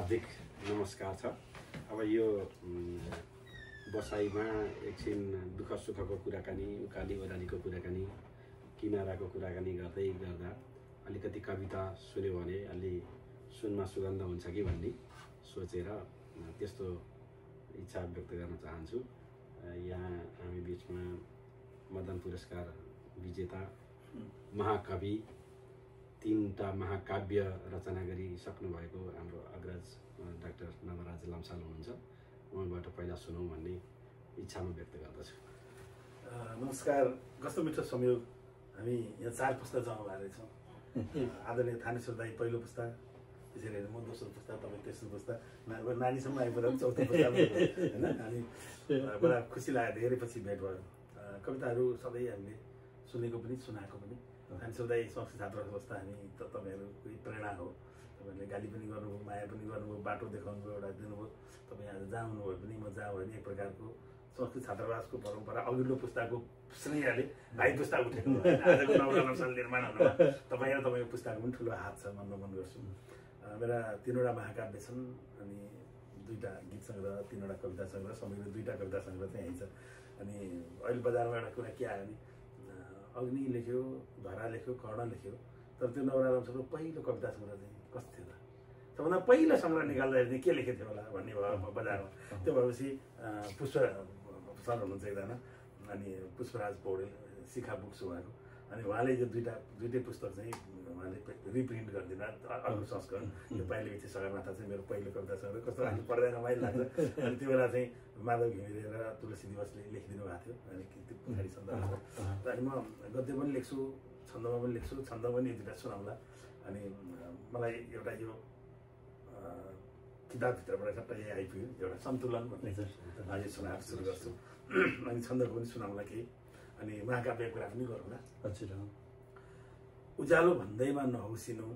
हार्दिक नमस्कार छ। अब यो बसाइमा एकछिन दुःख सुखको कुराकानी, उकाली ओह्रालीको कुराकानी, किनाराको कुराकानी गर्दै गर्दा अलिकति कविता सुन्यो भने अलि सुनमा सुगन्ध हुन्छ कि भन्ने सोचेर त्यस्तो इच्छा व्यक्त गर्न चाहन्छु। यहाँ हामी बिचमा मदन पुरस्कार विजेता महाकवि, 3टा महाकाव्य रचना गरिसक्नु भएको हाम्रो अग्रज डाक्टर नवराज लम्साल हुनुहुन्छ। उहाँबाट पहिला सुनौँ भन्ने इच्छा म व्यक्त गर्दछु। नमस्कार। कस्तो मिठो संयोग, हामी यहाँ 4 पुस्ता जम्मा भएर छौँ। आदरणीय थानेश्वर दाई पहिलो पुस्ता, त्यसरी म दोस्रो पुस्ता, तपाईँ तेस्रो पुस्ता, नानीसम्म आइपुग्दा पनि चौथो पुस्ता होइन। हामी बडा खुसी लाग्यो, धेरै पछि भेट भयो। कविताहरू सधैँ हामीले सुनेको पनि सुनाएको पनि। थानेश्वर दाई संस्कृत छात्र अवस्था हामी त तपाईँहरूको प्रेरणा हो। तपाईँहरूले गाली पनि गर्नुभयो, माया पनि गर्नुभयो, बाटो देखाउनु भयो, एउटा दिनुभयो। तपाईँ आज जहाँ हुनुभयो भने म जहाँ भयो भने एक प्रकारको संस्कृत छात्रावासको परम्परा अघिल्लो पुस्ताको श्रेयले भाइ पुस्ता उठेको आजको नवरत्न निर्माण हुनुमा तपाईँ र तपाईँको पुस्ताको पनि ठुलो हात छ भन्न मन गर्छु। मेरा 3वटा महाकाव्य छन्, अनि 2टा गीत सङ्ग्रह, 3वटा कविता सङ्ग्रह, समग्र 2टा कविता सङ्ग्रह चाहिँ यहीँ छ। अनि अहिले बजारमा एउटा कुरा के आयो भने अग्नि लेख्यो, धरा लेख्यो, कर्ण लेख्यो, तर त्यो नवरत्नको पहिलो कविता सङ्ग्रह चाहिँ कस्तो थियो त? सबभन्दा पहिलो सङ्ग्रह निकाल्दाखेरि चाहिँ के लेखेको थियो होला भन्ने भयो बजारमा। त्यो भएपछि पुष्प सर हुनुहुन्छ एकजना, अनि पुष्पराज पौडेल, शिखा बुक्स उहाँको, अनि उहाँले यो दुइटै पुस्तक चाहिँ उहाँले रिप्रिन्ट गरिदिनु अर्को संस्करण। यो पाइले पछि सगरमाथा चाहिँ मेरो पहिलो कविता सङ्ग्रह, कस्तो हामी पढ्दा रमाइलो लाग्छ। अनि त्यो बेला चाहिँ माधव घिमिरे र तुलसी दिवसले लेखिदिनु भएको थियो, अनि त्यो पछाडि सन्दर्भ। अनि म गद्य पनि लेख्छु, छन्दमा पनि लेख्छु, छन्द पनि 2टा सुनाउँला। अनि मलाई एउटा यो किताबभित्रबाट सबै आइपुग्यो एउटा सन्तुलन भन्ने आज सुनाएर सुरु गर्छु। अनि छन्दको पनि सुनाउँला केही, अनि महाकाव्यको कुरा पनि गरौँला। उज्यालो भन्दैमा नहौसिनु,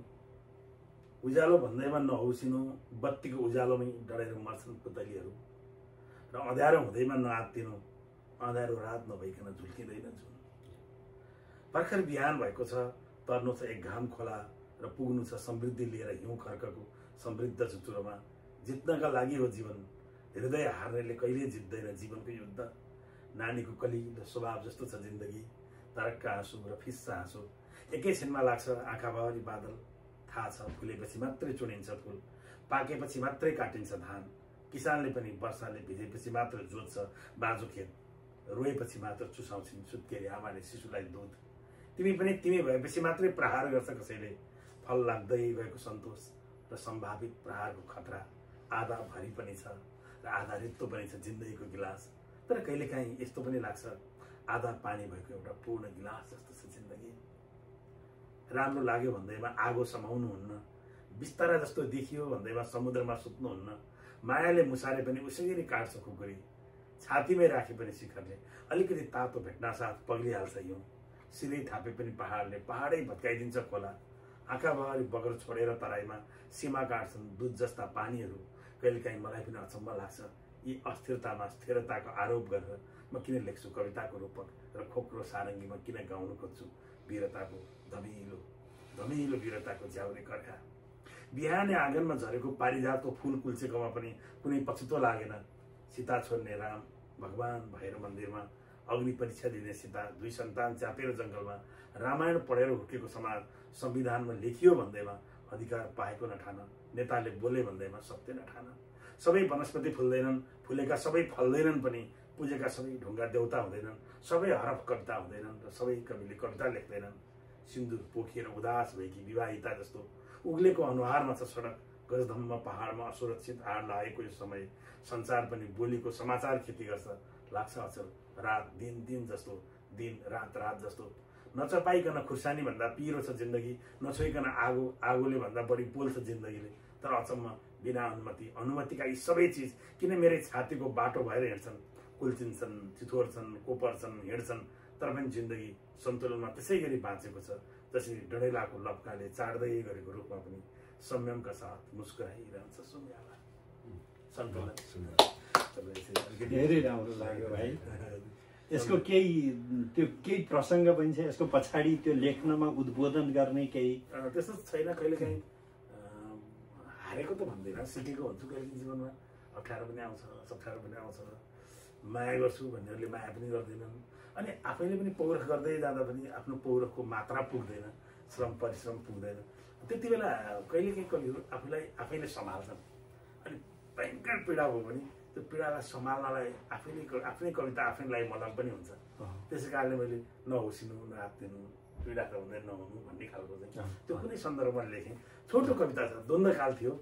उज्यालो भन्दैमा नहौसिनु, बत्तीको उज्यालोमै डढेर मर्छन् पुतलीहरू, र अँध्यारो हुँदैमा नआत्तिनु, अँध्यारो रात नभइकन झुल्किँदैन जुन। भर्खर बिहान भएको छ, तर्नु छ एक घाम खोला, र पुग्नु छ समृद्धि लिएर हिउँ खर्कको समृद्ध चुचुरोमा। जित्नका लागि हो जीवन, हृदय हार्नेले कहिले जित्दैन जीवनको युद्ध। नानीको कलिलो स्वभाव जस्तो छ जिन्दगी, तरक्का आँसु र फिस्सा आँसु, एकैछिनमा लाग्छ आँखाभरि बादल। थाहा छ फुलेपछि मात्रै चुनिन्छ फुल, पाकेपछि मात्रै काटिन्छ धान। किसानले पनि वर्षाले भिजेपछि मात्र जोत्छ बाँझो खेत, रोएपछि मात्र चुसाउँछिन् सुत्केरी आमाले शिशुलाई दुध। तिमी पनि तिमी भएपछि मात्रै प्रहार गर्छ कसैले, फल लाग्दै गएको सन्तोष र सम्भावित प्रहारको खतरा। आधा भरि पनि छ र आधा रित्तो पनि छ जिन्दगीको गिलास, तर कहिलेकाहीँ यस्तो पनि लाग्छ आधा पानी भएको एउटा पूर्ण गिलास जस्तो छ जिन्दगी। राम्रो लाग्यो भन्दैमा आगो समाउनुहुन्न, बिस्तारा जस्तो देखियो भन्दैमा समुद्रमा सुत्नुहुन्न। मायाले मुसारे पनि उसरी काट्छ खुकुरी, छातीमै राखे पनि शिखरले अलिकति तातो भेट्नासाथ पग्लिहाल्छ हिउँ। सिधै थापे पनि पहाडै भत्काइदिन्छ खोला। आँखाभरि बगर छोडेर तराईमा सीमा काट्छन् दुध जस्ता पानीहरू। कहिलेकाहीँ मलाई पनि अचम्म लाग्छ, यी अस्थिरतामा स्थिरताको आरोप गरेर म किन लेख्छु कविताको रूपक, र खोक्रो सारङ्गीमा किन गाउनु खोज्छु वीरताको धमिलो धमिलो वीरताको झ्याउरे कर्खा। बिहानै आँगनमा झरेको पारिजातको फुल कुल्चेकोमा पनि कुनै पछुतो लागेन। सीता छोड्ने राम भगवान भएर मन्दिरमा, अग्नि परीक्षा दिने सीता, 2 सन्तान च्यापेर जङ्गलमा। रामायण पढेर हुर्केको समाज, संविधानमा लेखियो भन्दैमा अधिकार पाएको नठान, नेताले बोले भन्दैमा सत्य नठान। सबै वनस्पति फुल्दैनन्, फुलेका सबै फल्दैनन् पनि, पूजेका सबै ढुङ्गा देउता हुँदैनन्, सबै हरफ कविता हुँदैनन्, र सबै कविले कविता लेख्दैनन्। सिन्दुर पोखिएर उदास भएकी विवाहिता जस्तो उग्लेको अनुहारमा छ सडक। गजधम्म पहाडमा असुरक्षित आड लागेको यो समय, संसार पनि बोलीको समाचार खेती गर्छ। लाग्छ अचल रात दिन दिन जस्तो, दिन रात रात जस्तो। नचपाइकन खुर्सानी भन्दा पिरो छ जिन्दगी, नछोइकन आगोले भन्दा बढी पोल्छ जिन्दगीले। तर अचम्म बिना अनुमतिका यी सबै चिज किन मेरै छातीको बाटो भएर हिँड्छन्? कुल्चिन्छन्, चिथोर्छन्, कोपर्छन्, हिँड्छन्, तर पनि जिन्दगी सन्तुलनमा त्यसै गरी बाँचेको छ जसरी डढेलाको लप्काले चाड्दै गरेको रूपमा पनि संयमका साथ मुस्कुराइरहन्छ सुम्याला। सन्तुलन धेरै राम्रो लाग्यो भाइ। यसको केही प्रसङ्ग पनि छ, यसको पछाडि त्यो लेख्नमा उद्बोधन गर्ने केही त्यस्तो छैन। कहिलेकाहीँ हारेको त भन्दैन, सिकेको हुन्छु कहिले जीवनमा। अप्ठ्यारो पनि आउँछ, सप्ठ्यारो पनि आउँछ, माया गर्छु भन्नेहरूले माया पनि गर्दैनन्। अनि आफैले पनि पौरख गर्दै जाँदा पनि आफ्नो पौरखको मात्रा पुग्दैन, श्रम परिश्रम पुग्दैन। त्यति बेला कहिलेकाहीँ कविहरू आफूलाई आफैले सम्हाल्छन्। अनि भयङ्कर पीडा भयो भने त्यो पीडालाई सम्हाल्नलाई आफ्नै कविता आफैलाई मलम पनि हुन्छ। त्यसै कारणले मैले नहोसिनु, नआत्तिनु, पीडा त हुँदैन नहुनु भन्ने खालको चाहिँ त्यो कुनै सन्दर्भमा लेखेँ। छोटो कविता छ, द्वन्द्वकाल थियो।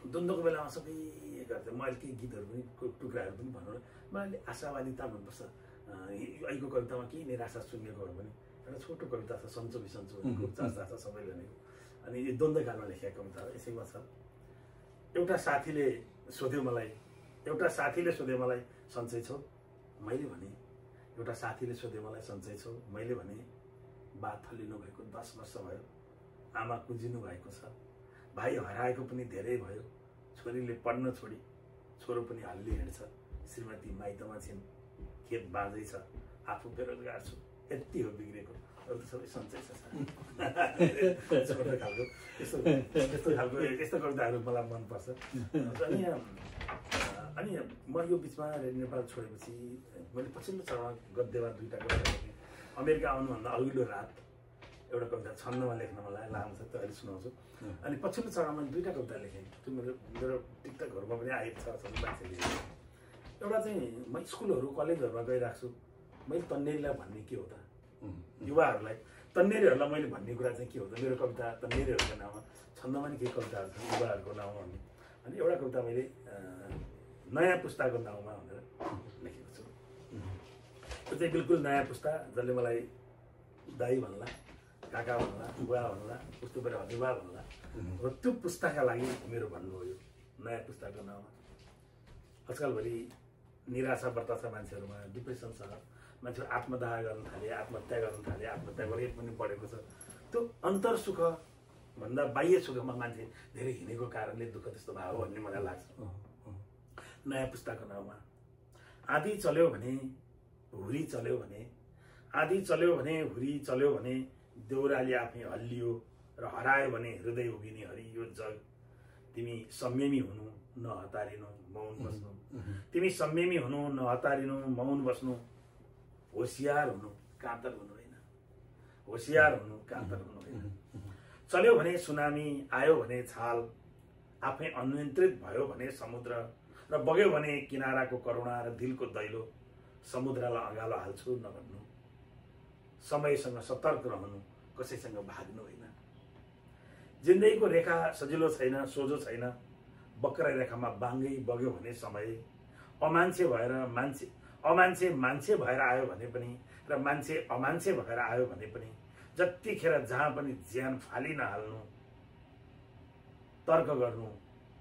द्वन्द्वको बेलामा सबै गर्थेँ। म अहिले केही गीतहरू पनि टुक्राहरू पनि भनौँ, मलाई आशावादिता मनपर्छ। अहिलेको कवितामा केही निराशा सुन्नेको हो भने एउटा छोटो कविता छ, सन्चो बिसन्चो भनेको, चाचा छ सबै भनेको। अनि यो द्वन्द्वकालमा लेखेको कविता यसैमा छ। एउटा साथीले सोध्यो मलाई सन्चै छौ? मैले भने एउटा साथीले सोध्यो मलाई सन्चै छौ? मैले भने बा थलिनु भएको 10 वर्ष भयो, आमा कुजिनु भएको छ, भाइ हराएको पनि धेरै भयो, छोरीले पढ्न छोडी छोरो पनि हल्ली हिँड्छ, श्रीमती माइतमा छिन्, खेत बाँझै छ, आफू बेरोजगार छु, यति हो बिग्रेको, अरू त सबै सन्चै छ। छोटो खालको यस्तो कविताहरू मलाई मनपर्छ। अनि म यो बिचमा नेपाल छोडेपछि मैले पछिल्लो चरणमा गद्यमा 2टा कविता लेखेँ। अमेरिका आउनुभन्दा अघिल्लो रात एउटा कविता छन्दमा लेख्न मलाई लामो छ, त्यो अहिले सुनाउँछु। अनि पछिल्लो चरणमा 2टा कविता लेखेँ। त्यो मेरो टिकटकहरूमा पनि आएको छ, सबै मान्छेले। एउटा चाहिँ म स्कुलहरू कलेजहरूमा गइरहेको छु, मैले तन्नेरीलाई भन्ने के हो त, युवाहरूलाई तन्नेरीहरूलाई मैले भन्ने कुरा चाहिँ के हो त, मेरो कविता तन्नेरीहरूको नाममा, छन्दमा नि केही कविताहरू छन् युवाहरूको नाउँमा भन्ने। अनि एउटा कविता मैले नयाँ पुस्ताको नाउँमा भनेर लेखेको छु। त्यो चाहिँ बिल्कुल नयाँ पुस्ता, जसले मलाई दाई भन्ला, काका भन्ला, बुवा भन्ला, उस्तो पऱ्यो हजुरबा भन्ला, र त्यो पुस्ताका लागि मेरो भन्नु हो यो नयाँ पुस्ताको नाउँमा। आजकलभरि निराशा बढ्ता छ मान्छेहरूमा, डिप्रेसन छ, मान्छेहरू आत्मदाह गर्न थाले, आत्महत्या गर्न थाले, आत्महत्याको रेट पनि बढेको छ। त्यो अन्तर सुख भन्दा बाह्य सुखमा मान्छे धेरै हिँडेको कारणले दुःख त्यस्तो भयो भन्ने मलाई लाग्छ। नयाँ पुस्ताको नाउँमा आँधी चल्यो भने हुरी चल्यो भने, आँधी चल्यो भने हुरी चल्यो भने, देउराले आफै हल्लियो र हरायो भने हृदय उभिने हरियो जग, तिमी संयमी हुनु नहतारिनु मौन बस्नु, तिमी संयमी हुनु नहतारिनु मौन बस्नु, होसियार हुनु कातर हुनु होइन, होसियार हुनु कातर हुनु होइन। चल्यो भने सुनामी, आयो भने छाल, आफै अनियन्त्रित भयो भने समुद्र, र बग्यो भने किनाराको करुणा र दिलको दैलो, समुद्रलाई अँगालो हाल्छु नभन्नु, समयसँग सतर्क रहनु, कसैसँग भाग्नु होइन। जिन्दगीको रेखा सजिलो छैन, सोझो छैन, वक्र रेखामा बाङ्गै बग्यो भने समय, अमान्छे मान्छे भएर आयो भने पनि, र मान्छे अमान्छे भएर आयो भने पनि, जतिखेर जहाँ पनि ज्यान फाली नहाल्नु, तर्क गर्नु,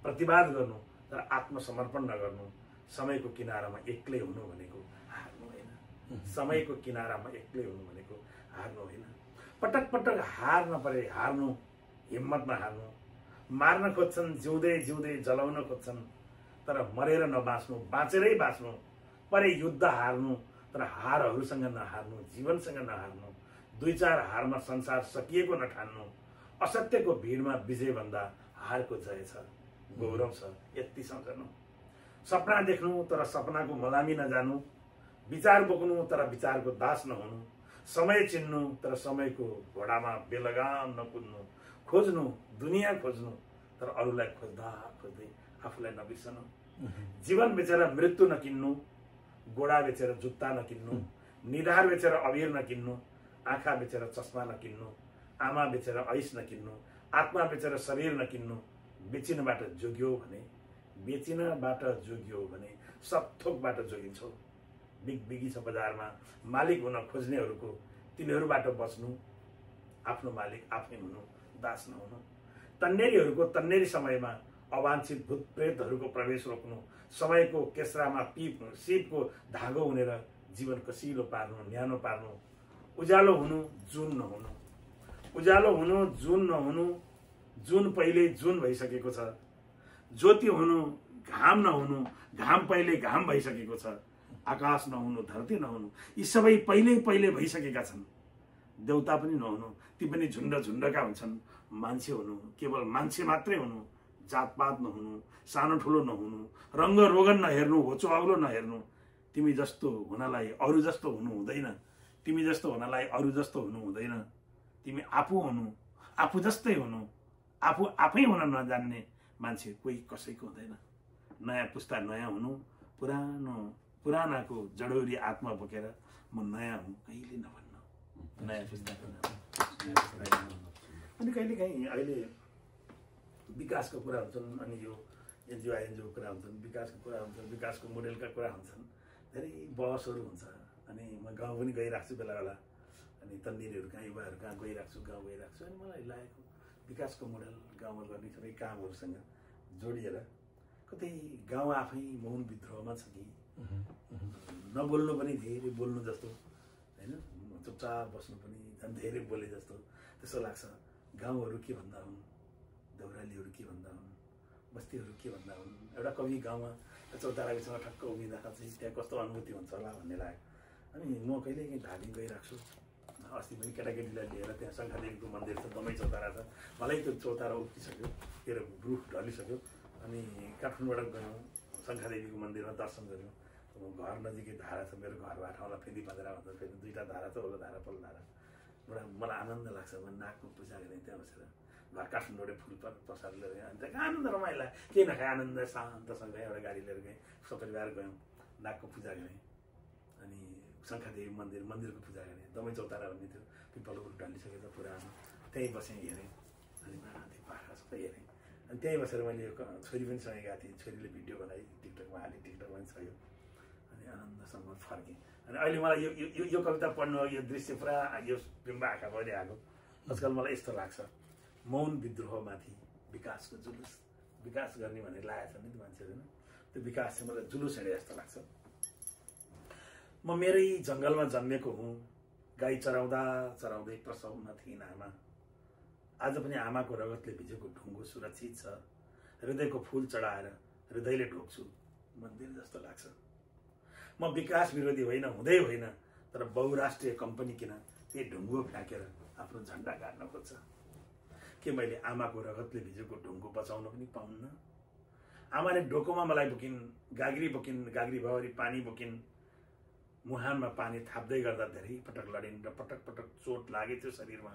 प्रतिवाद गर्नु, तर आत्मसमर्पण नगर्नु। समयको किनारामा एक्लै हुनु भनेको हार्नु होइन, समयको किनारामा एक्लै हुनु भनेको हार्नु होइन। पटक पटक हार नपरे हार्नु, हिम्मत नहार्नु, मार्न खोज्छन् जिउँदै जिउँदै जलाउन खोज्छन्, तर मरेर नबाँच्नु, बाँचेरै बाँच्नु, परे युद्ध हार्नु, तर हारहरूसँग नहार्नु, जीवनसँग नहार्नु, 2-4 हारमा संसार सकिएको नठान्नु, असत्यको भिडमा विजय भन्दा हारको जय छ, गौरव छ, यति सम्झनु। सपना देख्नु तर सपनाको मलामी नजानु, विचार बोक्नु तर विचारको दास नहुनु, समय चिन्नु तर समयको घोडामा बेलगाम नकुद्नु, खोज्नु दुनियाँ खोज्नु तर अरूलाई खोज्दा खोज्दै आफूलाई नबिर्सनु, जीवन बेचेर मृत्यु नकिन्नु, गोडा बेचेर जुत्ता नकिन्नु, निधार बेचेर अबिर नकिन्नु, आँखा बेचेर चस्मा नकिन्नु, आमा बेचेर ऐस नकिन्नु, आत्मा बेचेर शरीर नकिन्नु, बेचिनबाट जोग्यो भने सब थोकबाट जोगिन्छौ। बिगी छ बजारमा मालिक हुन खोज्नेहरूको, तिनीहरूबाट बच्नु, आफ्नो मालिक आफै हुनु, दास नहुनु। तन्नेरीहरूको तन्नेरी समयमा अवाञ्छित भूत प्रेतहरूको प्रवेश रोक्नु, समयको केस्रामा सिपको धागो हुनेर जीवन कसिलो पार्नु, न्यानो पार्नु, उज्यालो हुनु जुन नहुनु, उज्यालो हुनु जुन नहुनु, जुन पहिले जुन भइसकेको छ, ज्योति हुनु घाम नहुनु, घाम पहिले घाम भइसकेको छ, आकाश नहुनु धरती नहुनु, यी सबै पहिले भइसकेका छन्। देउता पनि नहुनु, ती पनि झुन्ड झुन्डका हुन्छन्। मान्छे हुनु, केवल मान्छे मात्रै हुनु, जातपात नहुनु, सानो ठुलो नहुनु, रङ्ग रोगन नहेर्नु, होचो अग्लो नहेर्नु। तिमी जस्तो हुनलाई अरू जस्तो हुनु हुँदैन, तिमी जस्तो हुनलाई अरू जस्तो हुनु हुँदैन। तिमी आफू हुनु, आफू जस्तै हुनु, आफू आफै हुन नजान्ने मान्छे कोही कसैको हुँदैन। नयाँ पुस्ता नयाँ हुनु, पुरानाको जडौरी आत्मा बोकेर म नयाँ हुँ कहिले नभन्नु। नयाँ पुस्ताको अनि कहिलेकाहीँ अहिले विकासको कुरा हुन्छन्, अनि यो एनजिओ आइएनजिओको कुरा हुन्छन्, विकासको कुरा हुन्छन्, विकासको मोडेलका कुरा हुन्छन्, धेरै बहसहरू हुन्छ। अनि म गाउँ पनि गइरहेको छु बेला बेला, अनि तन्निरहरू कहाँ युवाहरू कहाँ गइरहेको छु, गाउँ गइरहेको छु। अनि मलाई लागेको विकासको मोडल गाउँमा गर्ने सबै कामहरूसँग जोडिएर कतै गाउँ आफै मौन विद्रोहमा छ कि नबोल्नु पनि धेरै बोल्नु जस्तो, होइन, चुपचाप बस्नु पनि झन् धेरै बोले जस्तो त्यस्तो लाग्छ। गाउँहरू के भन्दा हुन्, देउरालीहरू के भन्दा हुन्, बस्तीहरू के भन्दा हुन्। एउटा कवि गाउँमा चौतारासँग ठक्क उभिँदा चाहिँ त्यहाँ कस्तो अनुभूति हुन्छ होला भन्ने लाग्यो। अनि म कहिलेकाहीँ धादिङ गइरहेको छु। अस्ति पनि केटाकेटीलाई लिएर त्यहाँ शङ्खादेवीको मन्दिर छ, दमै चौतारा छ। मलाई त्यो चौतारा उक्किसक्यो, के अरे रुख ढलिसक्यो। अनि काठमाडौँबाट गयौँ, शङ्खादेवीको मन्दिरमा दर्शन गऱ्यौँ। घर नजिकै धारा छ, मेरो घरबाट होला फेरि पधरा भन्छ, फेरि दुईवटा धारा छ, ओल्लो धारा पल्लो धारा। एउटा मलाई आनन्द लाग्छ, म नाकको पूजा गरेँ त्यहाँ बसेर, घर काठमाडौँबाट फुल प्रसाद लिएर गएँ। अनि त्यहाँ आनन्द रमाइला, केही नखाए आनन्द शान्तसँग एउटा गाडी लिएर गएँ, सपरिवार गयौँ, नाकको पूजा गरेँ। अनि शङ्खादेवी मन्दिरको पूजा गरेँ। दमै चौतारा भन्ने थियो, पिपलको रुख ढलिसकेको छ पुरानो, त्यहीँ बसेँ, हेरेँ। अनि माथि पाखा सबै हेरेँ। अनि त्यहीँ बसेर मैले यो छोरी पनि सँगै गएको थिएँ, छोरीले भिडियो बनाइ टिकटकमा हालेँ, टिकटकमा पनि छ यो। अनि आनन्दसँग फर्केँ। अनि अहिले मलाई यो कविता पढ्नु, यो दृश्य पुरा यो बिम्ब आँखा भरि आएको। आजकल मलाई यस्तो लाग्छ, मौन विद्रोहमाथि विकासको जुलुस, विकास गर्ने भनेर लागेको छ नि त मान्छेहरू, त्यो विकास चाहिँ मलाई जुलुस हिँडे जस्तो लाग्छ। म मेरै जङ्गलमा जन्मेको हुँ, गाई चराउँदा चराउँदै प्रसवमा थिइन् आमा। आज पनि आमाको रगतले भिजेको ढुङ्गो सुरक्षित छ। हृदयको फुल चढाएर हृदयले ढोक्छु मन्दिर जस्तो लाग्छ। म विकास विरोधी होइन, हुँदै होइन, तर बहुराष्ट्रिय कम्पनी किन त्यही ढुङ्गो फ्याँकेर आफ्नो झन्डा गाड्न खोज्छ। के मैले आमाको रगतले भिजेको ढुङ्गो बचाउन पनि पाउन्न? आमाले डोकोमा मलाई बोकिन्, गाग्री बोकिन्, गाग्री भवरी पानी बोकिन्। मुहानमा पानी थाप्दै गर्दा धेरै पटक लडिन् र पटक पटक चोट लागेथ्यो शरीरमा।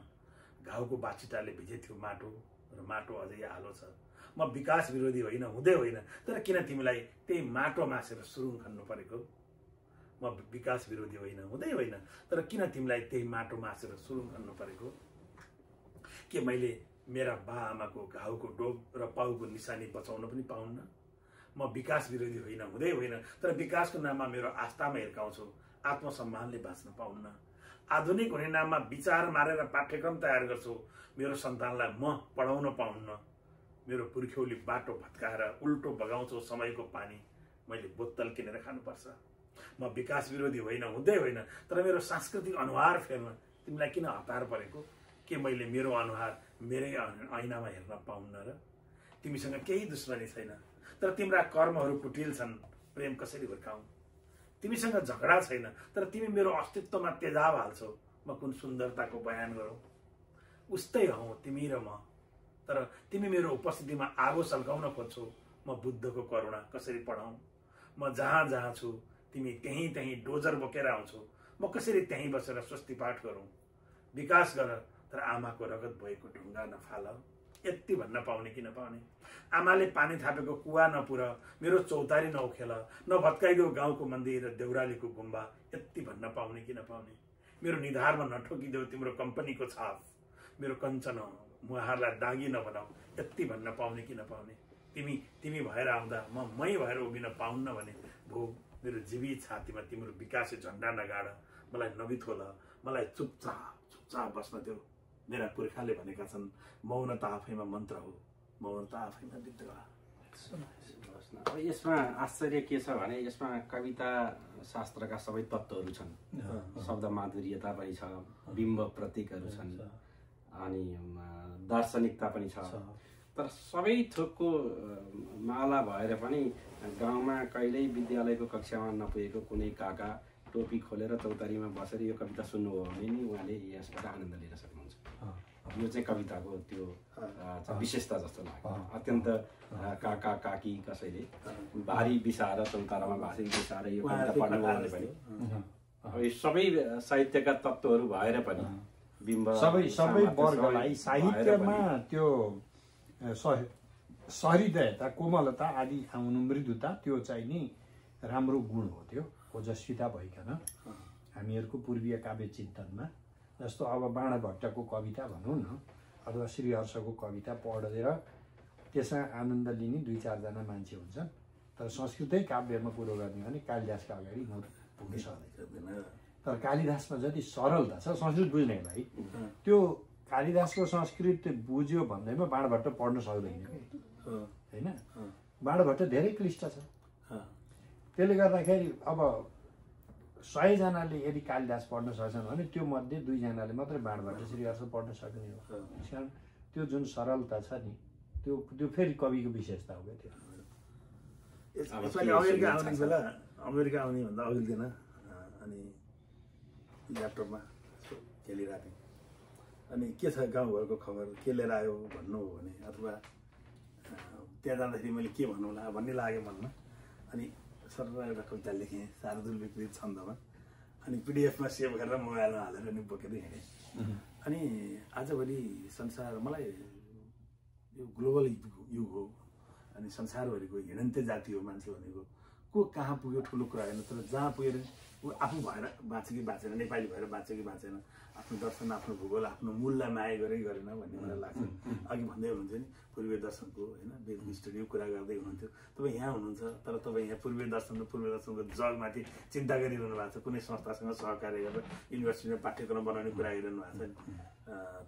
घाउको बाछिटाले भिजेथ्यो माटो र माटो अझै आलो छ। म विकास विरोधी होइन, हुँदै होइन, तर किन तिमीलाई त्यही माटो मासेर सुरुङ खन्नु परेको? म विकास विरोधी होइन, हुँदै होइन, तर किन तिमीलाई त्यही माटो मासेर सुरुङ खन्नु परेको? के मैले मेरा बा आमाको घाउको डोब र पाउको निशानी बचाउन पनि पाउन्न? म विकास विरोधी होइन, हुँदै होइन, तर विकासको नाममा मेरो आस्थामा हिर्काउँछु, आत्मसम्मानले बाँच्न पाउन्न। आधुनिक हुने नाममा विचार मारेर पाठ्यक्रम तयार गर्छु, मेरो सन्तानलाई म पढाउन पाउन्न। मेरो पुर्ख्यौली बाटो भत्काएर उल्टो बगाउँछु समयको पानी, मैले बोतल किनेर खानुपर्छ। म विकास विरोधी होइन, हुँदै होइन, तर मेरो सांस्कृतिक अनुहार फेर्न तिमीलाई किन हतार परेको? के मैले मेरो अनुहार मेरै ऐनामा हेर्न पाउन्न र? तिमीसँग केही दुश्मनी छैन, तर तिम्रा कर्महरू कुटिल छन्, प्रेम कसरी हुर्काऊ? तिमीसँग झगडा छैन, तर तिमी मेरो अस्तित्वमा तेजाब हाल्छौ, म कुन सुन्दरताको बयान गरौँ? उस्तै हौ तिमी र म, तर तिमी मेरो उपस्थितिमा आगो सल्काउन खोज्छौ, म बुद्धको करुणा कसरी पढाउँ? म जहाँ जहाँ छु तिमी त्यहीँ त्यहीँ डोजर बोकेर आउँछौ, म कसरी त्यहीँ बसेर स्वस्ति पाठ गरौँ? विकास गर, तर आमाको रगत भएको ढुङ्गा नफाल। यति भन्न पाउने कि नपाउने? आमाले पानी थापेको कुवा नपुर, मेरो चौतारी नउखेल, नभत्काइदेऊ गाउँको मन्दिर र देउरालीको गुम्बा। यति भन्न पाउने कि नपाउने? मेरो निधारमा नठोकिदेऊ तिम्रो कम्पनीको छाप, मेरो कञ्चन मुहारलाई दागी नबनाऊ। यति भन्न पाउने कि नपाउने? तिमी भएर आउँदा म मै भएर उभिन पाउन्न भने भो मेरो जीवित छातीमा तिम्रो विकासे झन्डा नगाड, मलाई नबिथोल, मलाई चुपचाप बस्न देऊ। मेरा पुर्खाले भनेका छन्, मौनता आफैमा मन्त्र हो, मौनता आफैमा विद्रोह। अब यसमा आश्चर्य के छ भने यसमा कविता शास्त्रका सबै तत्त्वहरू छन्, शब्द माधुर्यता पनि छ, बिम्ब प्रतीकहरू छन्, अनि दार्शनिकता पनि छ। तर सबै थोकको माला भएर पनि गाउँमा कहिल्यै विद्यालयको कक्षामा नपुगेको कुनै काका टोपी खोलेर चौतारीमा बसेर यो कविता सुन्नुभयो भने नि उहाँले यसबाट आनन्द लिन सक्नुहुन्छ। यो चाहिँ कविताको त्यो विशेषता जस्तो लाग्यो। अत्यन्त काका काकी कसैले भारी बिसाएर चौतारामा भारी बिसाएर यो कविता पढ्नुभयो भने पनि यो सबै साहित्यका तत्त्वहरू भएर पनि बिम्ब सबै वर्गलाई साहित्यमा त्यो सहृदयता, कोमलता आदि आउनु, मृदुता, त्यो चाहिँ नि राम्रो गुण हो। त्यो ओजस्विता भइकन हामीहरूको पूर्वीय काव्य चिन्तनमा जस्तो अब बाणभट्टको कविता भनौँ न अथवा श्रीहर्षको कविता पढेर त्यसमा आनन्द लिने 2-4 मान्छे हुन्छन्, तर संस्कृतै काव्यमा कुरो गर्ने भने कालिदासका अगाडि म पुग्न सक्दैन। तर कालिदासमा जति सरलता छ संस्कृत बुझ्नेलाई, त्यो कालिदासको संस्कृत बुझ्यो भन्दैमा बाणभट्ट पढ्न सक्दैन होइन। बाणभट्ट धेरै क्लिष्ट छ। त्यसले गर्दाखेरि अब 100 जनाले यदि कालिदास पढ्न सक्छन् भने त्यो मध्ये 2 जनाले मात्रै बाणभट्ट श्रीहर्ष पढ्न सक्ने हो। कारण त्यो जुन सरलता छ नि त्यो फेरि कविको विशेषता हो। त्यो अमेरिका आउने भन्दा अघिल्लो दिन अनि ल्यापटपमा खेलिरहेको थिएँ, अनि के छ गाउँघरको खबर, के लिएर आयो भन्नु हो भने अथवा त्यहाँ जाँदाखेरि मैले के भन्नुला भन्ने लाग्यो मनमा। अनि सर एउटा कविता लेखेँ शार्दुल विपरीत छन्दमा, अनि पिडिएफमा सेभ गरेर मोबाइलमा हालेर नि बोकेर हिँडेँ। अनि आजभोलि संसार, मलाई यो ग्लोबल युग हो, अनि संसारभरिको हिँडन्ते जाति हो मान्छे भनेको। को कहाँ पुग्यो ठुलो कुरा होइन, तर जहाँ पुगेर ऊ आफू भएर बाँच्यो कि बाँचेन, नेपाली भएर बाँच्यो कि बाँचेन, आफ्नो दर्शन, आफ्नो भूगोल, आफ्नो मूललाई माया गरेरै गरेन भन्ने मलाई लाग्छ। अघि भन्दै हुनुहुन्थ्यो नि पूर्वीय दर्शनको होइन, वेद हिस्ट्रीको कुरा गर्दै हुनुहुन्थ्यो। तपाईँ यहाँ हुनुहुन्छ तर तपाईँ यहाँ पूर्वीय दर्शनको जगमाथि चिन्ता गरिरहनु भएको छ, कुनै संस्थासँग सहकार्य गरेर युनिभर्सिटीमा पाठ्यक्रम बनाउने कुरा गरिरहनु भएको छ।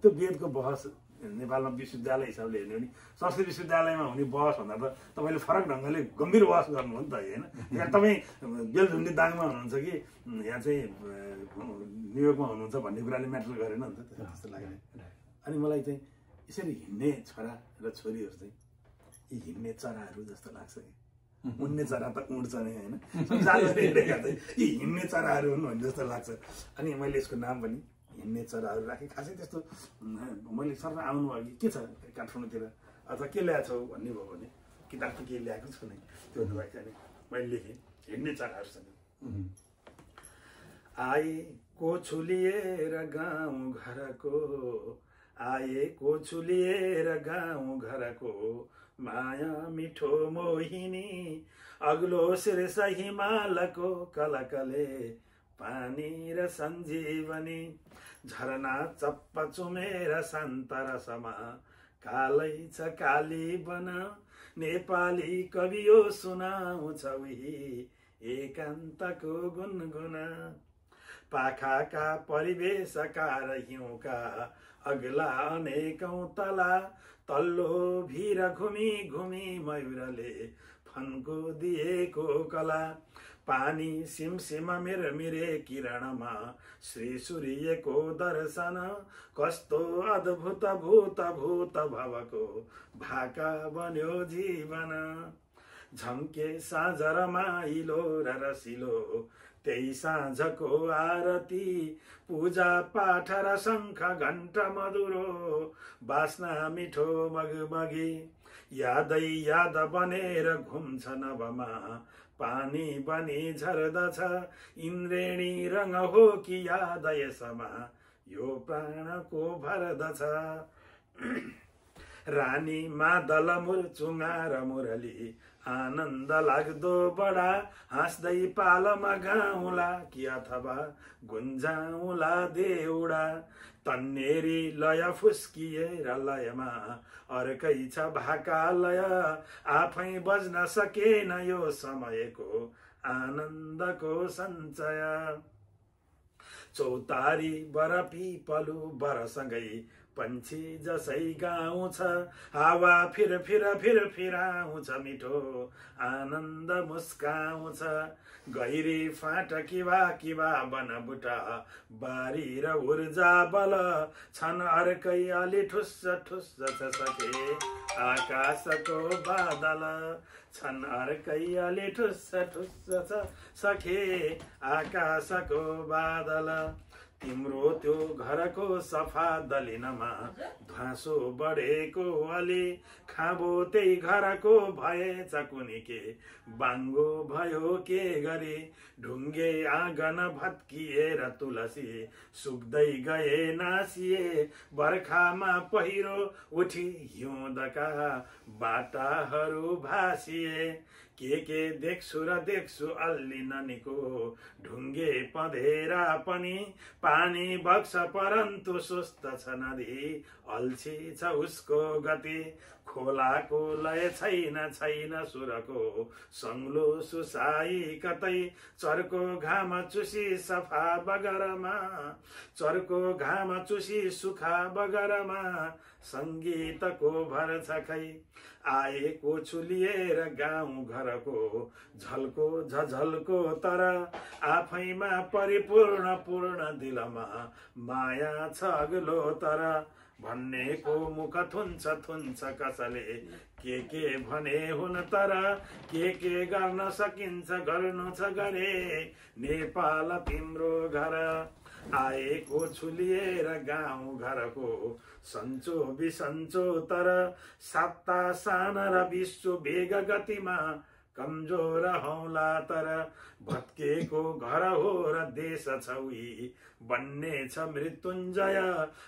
त्यो वेदको बहस नेपालमा विश्वविद्यालय हिसाबले हेर्ने हो नि संस्कृत विश्वविद्यालयमा हुने बहस भन्दा त तपाईँले फरक ढङ्गले गम्भीर बहस गर्नु हो नि त होइन। यहाँ तपाईँ बेलझुन्डी दाङमा हुनुहुन्छ कि यहाँ चाहिँ न्युयोर्कमा हुनुहुन्छ भन्ने कुराले म्याटर गरेन नि त, जस्तो लाग्यो। अनि मलाई चाहिँ यसरी हिँड्ने छोरा र छोरीहरू चाहिँ यी हिँड्ने चराहरू जस्तो लाग्छ कि, उड्ने चरा त उड्छ नै होइन, संसारमा हिँडेका चाहिँ यी हिँड्ने चराहरू हुन् भन्ने जस्तो लाग्छ। अनि मैले यसको नाम पनि हिँड्ने चराहरू राखेँ। खासै त्यस्तो मैले सरमा आउनु अघि के छ काठमाडौँतिर अथवा के ल्याएको छौ भन्ने भयो भने किताब त केही ल्याएको छु नै, त्यो भएछ नि मैले लेखेँ हिँड्ने चराहरूसँग। आएको छुलिएर गाउँ घरको, आएको छुलिएर गाउँ घरको माया मिठो मोहिनी, अग्लो शीर्ष हिमालको कलकले पानी र सञ्जीवनी, झरना चप्प चुमेर शान्त रसमा कालै छ काली बन, नेपाली कवियो सुनाउँछ उही एकान्तको गुनगुन, पाखाका परिवेशकार हिउँका अग्ला अनेकौं तला, तल्लो भिर घुमी घुमी मयूरले फन्को दिएको कला, पानी सिमसिम मिरमिरे किरणमा श्री सूर्यको दर्शन, कस्तो अद्भुत भूत भूत भवको भाका बन्यो जीवन, झम्के साँझ रमाइलो र रसिलो त्यही साँझको आरती, पूजा पाठ र शङ्ख घण्ट मधुरो बास्ना मिठो मगमगी, यादै याद बनेर घुम्छ नभमा पानी बनी झर्दछ, इन्द्रेणी रङ हो कि याद यसमा यो प्राणको भर्दछ, रानी मादल मुर्चुङ्गा र मुरली आनन्द लाग्दो बडा, हाँस्दै पालमा गाउँला कि अथवा गुन्जाउँला देउडा, तन्नेरी लय फुस्किएर लयमा अर्कै छ भाका लय, आफै बज्न सकेन यो समयको आनन्दको सञ्चय, चौतारी बर पिपलु बरसँगै पंछी जसै गाउँछ हावा फिर फिर फिर फिराउँछ मिठो आनन्द मुस्काउँछ गहिरी फाट किवा किवा बनबुटा बारी र ऊर्जा बल छन् अर्कै अलि ठुस्स ठुस्स सके आकाशको बादल छन् अर्कै अलि ठुस्स ठुस्स सके आकाशको बादल तिम्रो त्यो घरको सफा दलिनमा ध्वासो बढेको अलि खाबो त्यही घरको भएछ कुनी के बाङ्गो भयो के गरी ढुङ्गे आँगन भत्किएर तुलसी सुक्दै गए नासिए बर्खामा पहिरो उठी हिउँदका बाटाहरू भासिए के देख्छु र देख्छु अल्ली ननीको ढुङ्गे पँधेरा पनि पानी बग्छ परन्तु सुस्त छ नदी अल्छी छ उसको गति खोलाको लय छैन छैन सुरको सङ्लो सुसाई कतै चर्को घाम चुसी सफा बगरमा चर्को घाम चुसी सुखा बगरमा सङ्गीतको भर छ खै आएको छुलिएर गाउँ घरको झल्को झझल्को तर आफैमा परिपूर्ण पूर्ण दिलमा माया छ अग्लो तर भन्नेको मुख थुन्छ थुन्छ कसले के भने हुन तर के गर्न सकिन्छ गर्नु छ गरे नेपाल तिम्रो घर आएको छुलिएर गाउँ घरको सन्चो बिसन्चो तर सत्ता साना र विश्व वेग गतिमा कमजोर हौला तर भत्केको घर हो र देश छौई बन्ने छ मृत्युञ्जय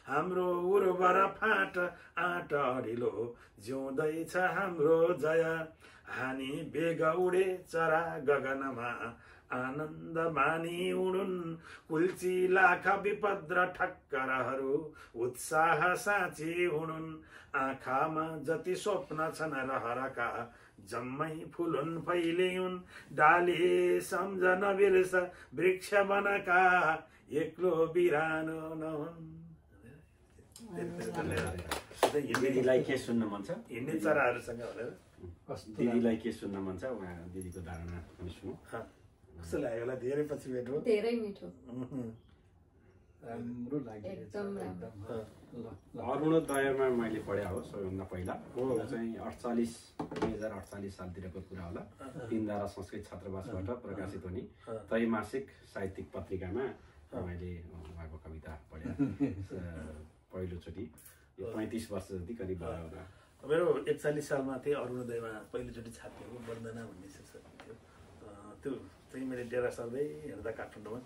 हाम्रो उर्वर फाट आँट अडिलो जिउँदैछ हाम्रो जय हानी बेग उडे चरा गगनमा आनन्द मानी उडुन् कुल्ची लाख विपद र ठक्करहरू उत्साह साँची हुनुन् आँखामा जति स्वप्न छन् रहरका जम्मै फुलुन् फैलिउन् डाली सम्झ नबिर्स वृक्ष बनका एक्लो बिरानो नहुन्। दिदीलाई के सुन्न मन छ हिँड्ने चराहरूसँग भनेर दिदीलाई के सुन्न मन छ उहाँ दिदीको धारणा पनि सुनौँ। कस्तो लाग्यो होला धेरै पछि भेट्नु धेरै मिठो राम्रो लाग्यो एकदम राम्रो अरुणोदयमा मैले पढे हो सबैभन्दा पहिला चाहिँ 2048 सालतिरको कुरा होला तीनधारा संस्कृत छात्रावासबाट प्रकाशित हुने त्रैमासिक साहित्यिक पत्रिकामा मैले उहाँको कविता पढे पहिलोचोटि यो 35 वर्ष जति करिब भयो होला। मेरो 41 सालमा थिएँ अरुणोदयमा पहिलोचोटि छापिएको वन्दना भन्ने शीर्षक थियो। त्यो चाहिँ मैले डेरा सर्दै हेर्दा काठमाडौँमा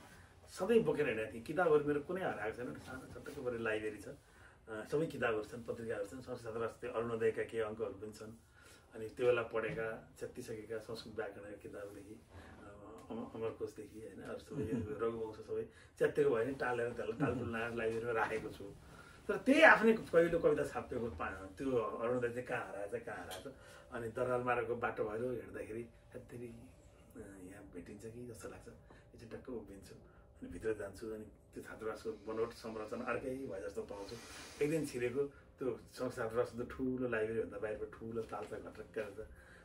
सधैँ बोकेर हिँडेको थिएँ। किताबहरू मेरो कुनै हराएको छैन, सानो छटक्कै परे लाइब्रेरी छ, सबै किताबहरू छन्, पत्रिकाहरू छन्, संस्कृत छात्रावास अरुणोदयका केही अङ्कहरू पनि छन्। अनि त्यो बेला पढेका च्यातिसकेका संस्कृत व्याकरणका किताबदेखि अमरकोशदेखि होइन अरू सबै रघुवंश सबै च्यातिएको भयो भने टालेर त्यसलाई टालटुल लगाएर लाइब्रेरीमा राखेको छु। तर त्यही आफ्नै पहिलो कविता छापिएको त्यो अरुणोदय चाहिँ कहाँ हराएछ। अनि दरालमाराको बाटो भएर हिँड्दाखेरि फेरि यहाँ भेटिन्छ कि जस्तो लाग्छ, यो चाहिँ टक्क उभिन्छु अनि भित्र जान्छु अनि त्यो छात्रावासको बनोट संरचना अर्कै भए जस्तो पाउँछु। एक दिन छिरेको त्यो छात्रावास ठुलो लाइब्रेरीभन्दा बाहिरको ठुलो तालचा घटक्क हुन्छ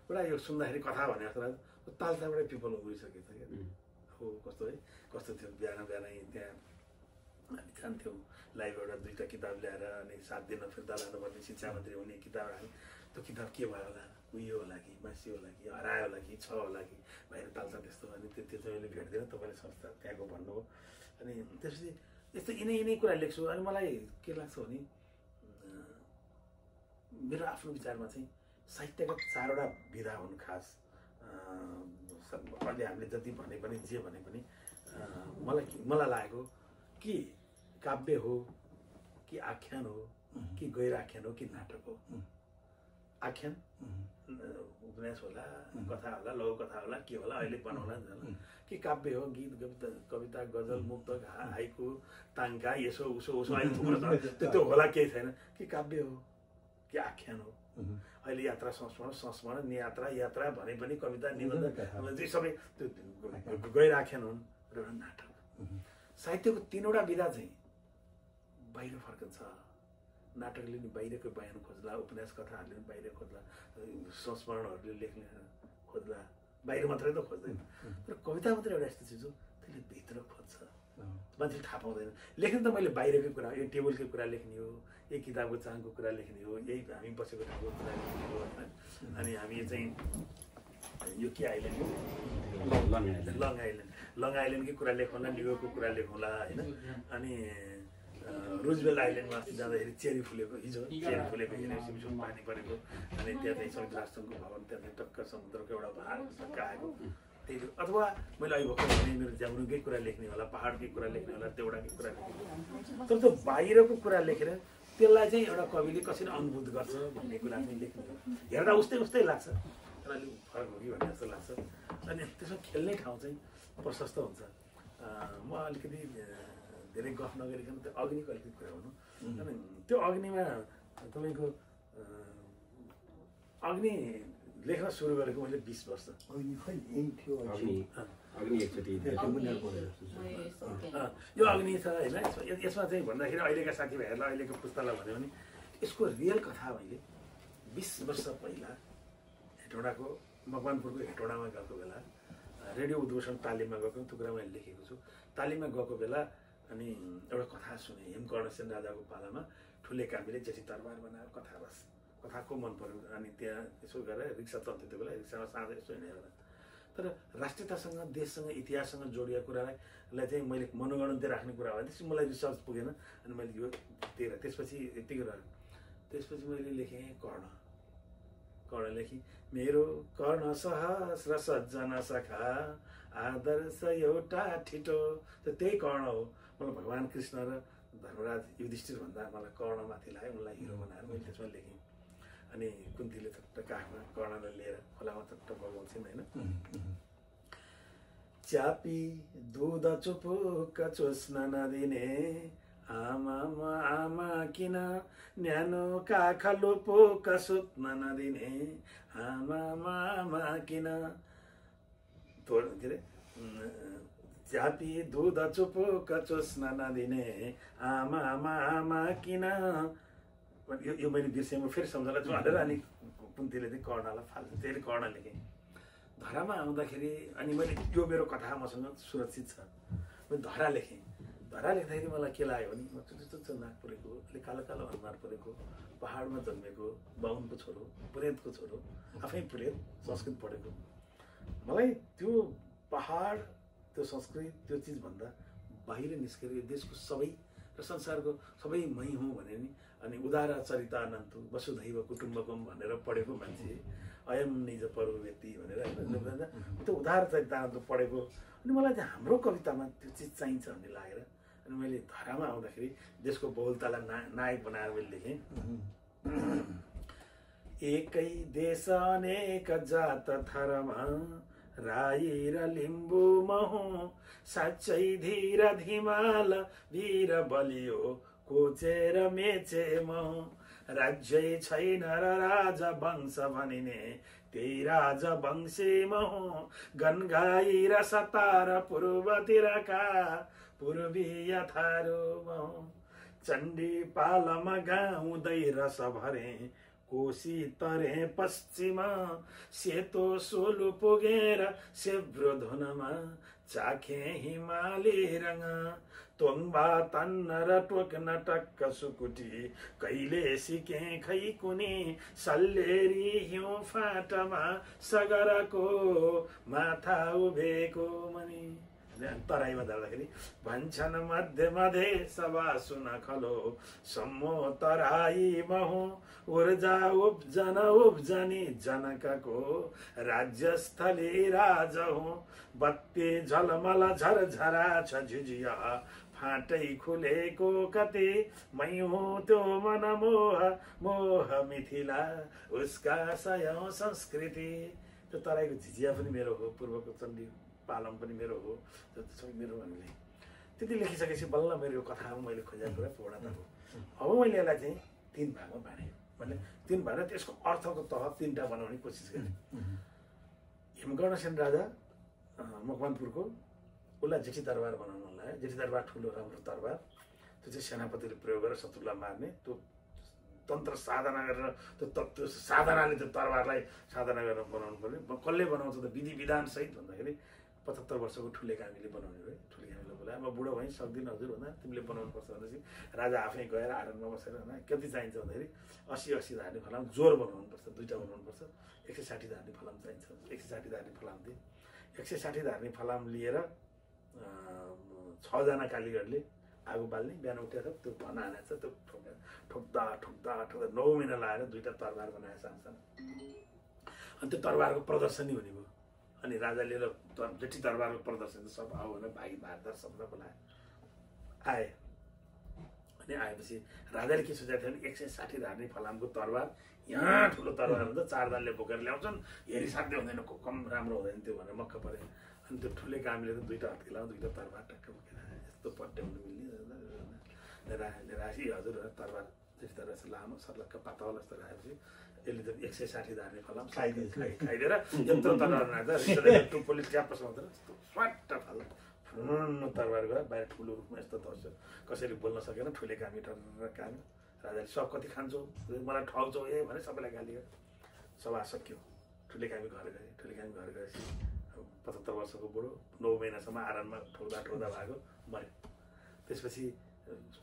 पुरा यो सुन्दाखेरि कथा भने जस्तो लाग्छ। तालचाबाटै पिपल उभिसकेको छ क्या। हो कस्तो है कस्तो थियो। बिहान त्यहाँ हामी जान्थ्यौँ लाइब्रेरीबाट 2टा किताब ल्याएर अनि 7 दिन फिर्ता लानुपर्ने शिक्षा मन्त्री हुने किताब हामी त्यो किताब के भयो होला, उयो होला कि मासियो होला कि हरायो होला कि छ होला कि बाहिर ताल्छ त्यस्तो। अनि त्यो चाहिँ मैले भेट्दिनँ, तपाईँले संस्था त्यहाँको भन्नुभयो। अनि त्यसपछि यस्तो यिनै कुरा लेख्छु। अनि मलाई के लाग्छ भने मेरो आफ्नो विचारमा चाहिँ साहित्यका 4वटा विधा हुन् खास। अहिले हामीले जति भने पनि जे भने पनि मलाई लागेको कि काव्य हो कि आख्यान हो कि गैर आख्यान हो कि नाटक हो। आख्यान उपन्यास होला, कथा होला, लघु कथा होला, के होला अहिले बनाउला कि काव्य हो, गीत कविता गजल मुक्तक हाइकु ताङ्का यसो उसो अहिले थुप्रो छ त्यो होला केही छैन। कि काव्य हो कि आख्यान हो। अहिले यात्रा संस्मरण यात्रा भने पनि कविता निबन्ध सबै त्यो गैर आख्यान हुन् र एउटा नाटक। साहित्यको 3वटा विधा चाहिँ बाहिर फर्कन्छ। नाटकले नि बाहिरको बयान खोज्ला, उपन्यास कथाहरूले नि बाहिर खोज्ला, संस्मरणहरूले लेख्ने खोज्ला, बाहिर मात्रै त खोज्दैन। तर कविता मात्रै एउटा यस्तो चिज हो त्यसले भित्र खोज्छ, मान्छेले थाहा पाउँदैन। लेख्ने त मैले बाहिरकै कुरा, यो टेबलकै कुरा लेख्ने हो, यही किताबको चाङको कुरा लेख्ने हो, यही हामी बसेको ठाउँको कुरा लेख्ने हो होइन। अनि हामी चाहिँ यो के आइल्यान्ड हो, लङ आइल्यान्डकै कुरा लेखौँला, न्युयोर्कको कुरा लेखौँला होइन। अनि रुजवेल्ट आइल्यान्डमा अस्ति जाँदाखेरि चेरी फुलेको, हिजो चेरी फुलेको हेरेर सिमसुम पानी परेको, अनि त्यहाँ चाहिँ संयुक्त राष्ट्रसङ्घको भवन, त्यहाँ चाहिँ टक्क समुद्रको एउटा भाग टक्क आएको त्यही। अथवा मैले अहिले भर्खर भने मेरो ज्याम्रुङकै कुरा लेख्ने होला, पहाडकै कुरा लेख्ने होला, देउडाकै कुरा लेख्ने होला। तर त्यो बाहिरको कुरा लेखेर त्यसलाई चाहिँ एउटा कविले कसरी अनुभूत गर्छ भन्ने कुरा चाहिँ लेख्नु हेर्दा उस्तै उस्तै लाग्छ, तर अलिक फरक हो कि भन्ने जस्तो लाग्छ। अनि त्यसमा खेल्ने ठाउँ चाहिँ प्रशस्त हुन्छ। म अलिकति धेरै गफ नगरिकन त्यो अग्निको अलिकति कुरा भनौँ। अनि त्यो अग्निमा तपाईँको अग्नि लेख्न सुरु गरेको मैले 20 वर्ष। यो अग्नि छ होइन। यसमा चाहिँ भन्दाखेरि अहिलेका साथीभाइहरूलाई अहिलेको पुस्तालाई भन्यो भने यसको रियल कथा मैले 20 वर्ष पहिला हेटौँडाको मकवानपुरको हेटौँडामा गएको बेला रेडियो उद्घोषण तालिममा गएको, त्यो कुरा मैले लेखेको छु। तालिममा गएको बेला अनि एउटा कथा सुने, हेमकर्णसेन राजाको पालामा ठुले कामीले जेठी तरबार बनाएर कथा बस, कथा को मन पर्यो। अनि त्यहाँ यसो गरेर रिक्सा चल्थ्यो त्यो बेला, रिक्सामा साँझ यसो हिँडेर। तर राष्ट्रियतासँग, देशसँग, इतिहाससँग जोडिएको कुरालाई चाहिँ मैले मनोगणन्य राख्ने कुरा भयो। त्यसपछि मलाई रिसर्च पुगेन, अनि मैले यो दिएर त्यसपछि यतिकै रह्यो। त्यसपछि मैले लेखेँ कर्ण लेखेँ। मेरो कर्ण सहस्र सज्जन सखा आदर्श एउटा ठिटो। त्यही कर्ण हो। मलाई भगवान् कृष्ण र धर्मराज युधिष्ठिर भन्दा मलाई कर्णमाथि लाग्यो, उनलाई हिरो बनाएर मैले त्यसमा लेखेँ। अनि कुन्तीले चट्ट काखमा कर्णलाई लिएर खोलामा चट्ट बगाउँछिन् होइन। च्यापी दुध चुपुक्क चुस्न नदिने आमा किन न्यानो काखा लुपुक्क सुत्न नदिने आमा किन। के अरे च्यापी दुध चुपुक्क चुस्न नदिने आमा किन। यो मैले बिर्सेँ, म फेरि सम्झाएर हालेर अनि कुन्तीले चाहिँ कर्णलाई फाल्छ। त्यसले कर्ण लेखेँ। धरामा आउँदाखेरि अनि मैले यो मेरो कथा मसँग सुरक्षित छ। मैले धरा लेखेँ। धरा लेख्दाखेरि मलाई के लाग्यो भने म त्यस्तो नाक परेको, अलिक कालो कालो अनुहार परेको, पहाडमा जन्मेको, बाहुनको छोरो, पुरेतको छोरो, आफै पुरेत, संस्कृत पढेको। मलाई त्यो पहाड, त्यो संस्कृत, त्यो चिजभन्दा बाहिर निस्केर यो देशको सबै र संसारको सबै मै हुँ भने नि। अनि उदार चरितानन्तु वसुधैव कुटुम्बकम भनेर पढेको मान्छे, अयम निज परु व्यक्ति भनेर होइन, त्यो उदार चरितानन्तु पढेको। अनि मलाई चाहिँ हाम्रो कवितामा त्यो चिज चाहिन्छ भन्ने लागेर अनि मैले धरामा आउँदाखेरि देशको बहुलतालाई नायक बनाएर मैले लेखेँ। एकै देश अनेक जात धर्म, राई र लिम्बू महु, साँच्चै धीर धिमाल वीर बलियो कोचेर मेचे म। राज्यै छैन र राजा वंश भनिने त्यही राजा वंशी म। गनगाई र सतार पूर्वतिरका पूर्वीय थारू म। चण्डी पालमा गाउँदै रस भरे कोशी तरे पश्चिम। सेतो सोलु पुगेर सेब्रो धुनमा चाखे हिमाली रङ। तोङ्बा तन्न र टोक्न टक्क सुकुटी कहिले सिके खै कुनी। सल्लेरी हिउँ फाटमा सगरको माथा उभेको मनी। तराईमा जाँदाखेरि भन्छन् मध्य मधेसवा सुन खलो सम्मो तराई महु। ऊर्जा उब्जनी जनकको राज्यस्थली राजा हुँ। बत्ती झलमल झरझरा छ झिझिया फाटै खुलेको कति। मै हुँ त्यो मन मोह मिथिला उसका सयौं संस्कृति। त्यो तराईको झिझिया पनि मेरो हो, पूर्वको चण्डी पालम पनि मेरो हो, त्यो सबै मेरो भन्ने। त्यति लेखिसकेपछि बल्ल मेरो यो कथामा मैले खोजेको कुरा पूर्णता हो। अब मैले यसलाई चाहिँ 3 भागमा बाँडेँ। मैले 3 भाग त्यसको अर्थको तह 3टा बनाउने कोसिस गरेँ। हेमकर्णसेन राजा मकवानपुरको, उसलाई जेठी दरबार बनाउन लाग्यो। जेठी दरबार ठुलो राम्रो दरबार, त्यो चाहिँ सेनापतिले प्रयोग गरेर शत्रुलाई मार्ने, त्यो तन्त्र साधना गरेर त्यो साधनाले त्यो तरबारलाई साधना गरेर बनाउनु पर्ने। कसले बनाउँछ त विधि विधान सहित भन्दाखेरि 75 वर्षको ठुले कामीले बनाउने हो। ठुले कामीले बोलायो म बुढो भएँ सक्दिनँ हजुर भन्दा तिमीले बनाउनु पर्छ भनेपछि राजा आफै गएर आरनमा बसेर होइन कति चाहिन्छ भन्दाखेरि 80 धार्ने फलाम जोर बनाउनु पर्छ, 2टा बनाउनु पर्छ। 160 धार्ने फलाम चाहिन्छ, 160 धार्ने फलाम दिए। 160 धार्ने फलाम लिएर 6 जना कालीगढले आगो बाल्ने, बिहान उठेर त्यो भना हानेछ, त्यो ठोक्दा 9 महिना लगाएर 2टा तरबार बनाए सानसानो। अनि त्यो तरबारको प्रदर्शनी हुने भयो। अनि राजाले जेठी तरबारको प्रदर्शनी सब आऊ भनेर भाइ भारदार सबलाई बोलाए। आए अनि आएपछि राजाले के सोचेको थियो भने 160 धार्ने फलामको तरबार यहाँ ठुलो तरबार हुन्छ, 4 जनले बोकेर ल्याउँछन्, हेरिसाध्य हुँदैन, कम राम्रो हुँदैन त्यो भनेर मक्क परे। अनि त्यो ठुले कामले त 2टा हत्केला 2टा तरबार टक्क बोकेर यस्तो पट्याउनु मिल्ने राशि हजुर तरबार त्यस्तो रहेछ लामो सर्लक्क पातल जस्तो राखेपछि यसले त 160 धार्ने फलाम खाइदिएर यत्रो तरबार राख्दा टुप्पोले च्याप्प समाउँदैन, यस्तो स्वाट्ट फाल्दा फुर्नु तरबार गयो बाहिर ठुलो रूपमा यस्तो दर्छ। कसैले बोल्न सकेन, ठुले कामी टर्र काम। राजाले सब कति खान्छौ मलाई ठग्छौ ए भने सबैलाई गाली गर्यो। सभा सक्यो, ठुले कामी घर गए। ठुले कामी घर गएपछि 75 वर्षको बुढो 9 महिनासम्म आराममा ठोक्दा भएको मऱ्यो। त्यसपछि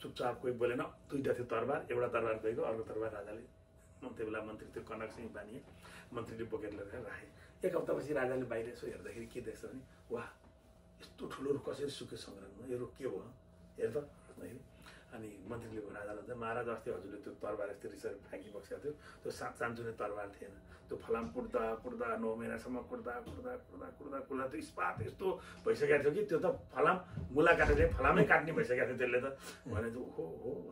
चुपचाप कोही बोलेन, 2टा थियो तरबार, एउटा तरबार गएको, अर्को तरबार राजाले त्यो बेला मन्त्री त्यो कनक सिंह बानिए, मन्त्रीले बोकेर लगेर राखे। 1 हप्तापछि राजाले बाहिर यसो हेर्दाखेरि के देख्छ भने वाह यस्तो ठुलो रुख कसरी सुक्यो सङ्ग्राममा, यो रुख के भयो हेर त। अनि मन्त्रीले राजालाई चाहिँ महाराज अस्ति हजुरले त्यो तरबार यस्तो रिसरी फ्याँकिबसेको थियो, त्यो चान्चुने तरबार थिएन, त्यो फलाम कुट्दा 9 महिनासम्म कुट्दा त्यो इस्पात यस्तो भइसकेको थियो कि त्यो त फलाम मुला काटेर फलामै काट्ने भइसकेको थियो त्यसले त भने हो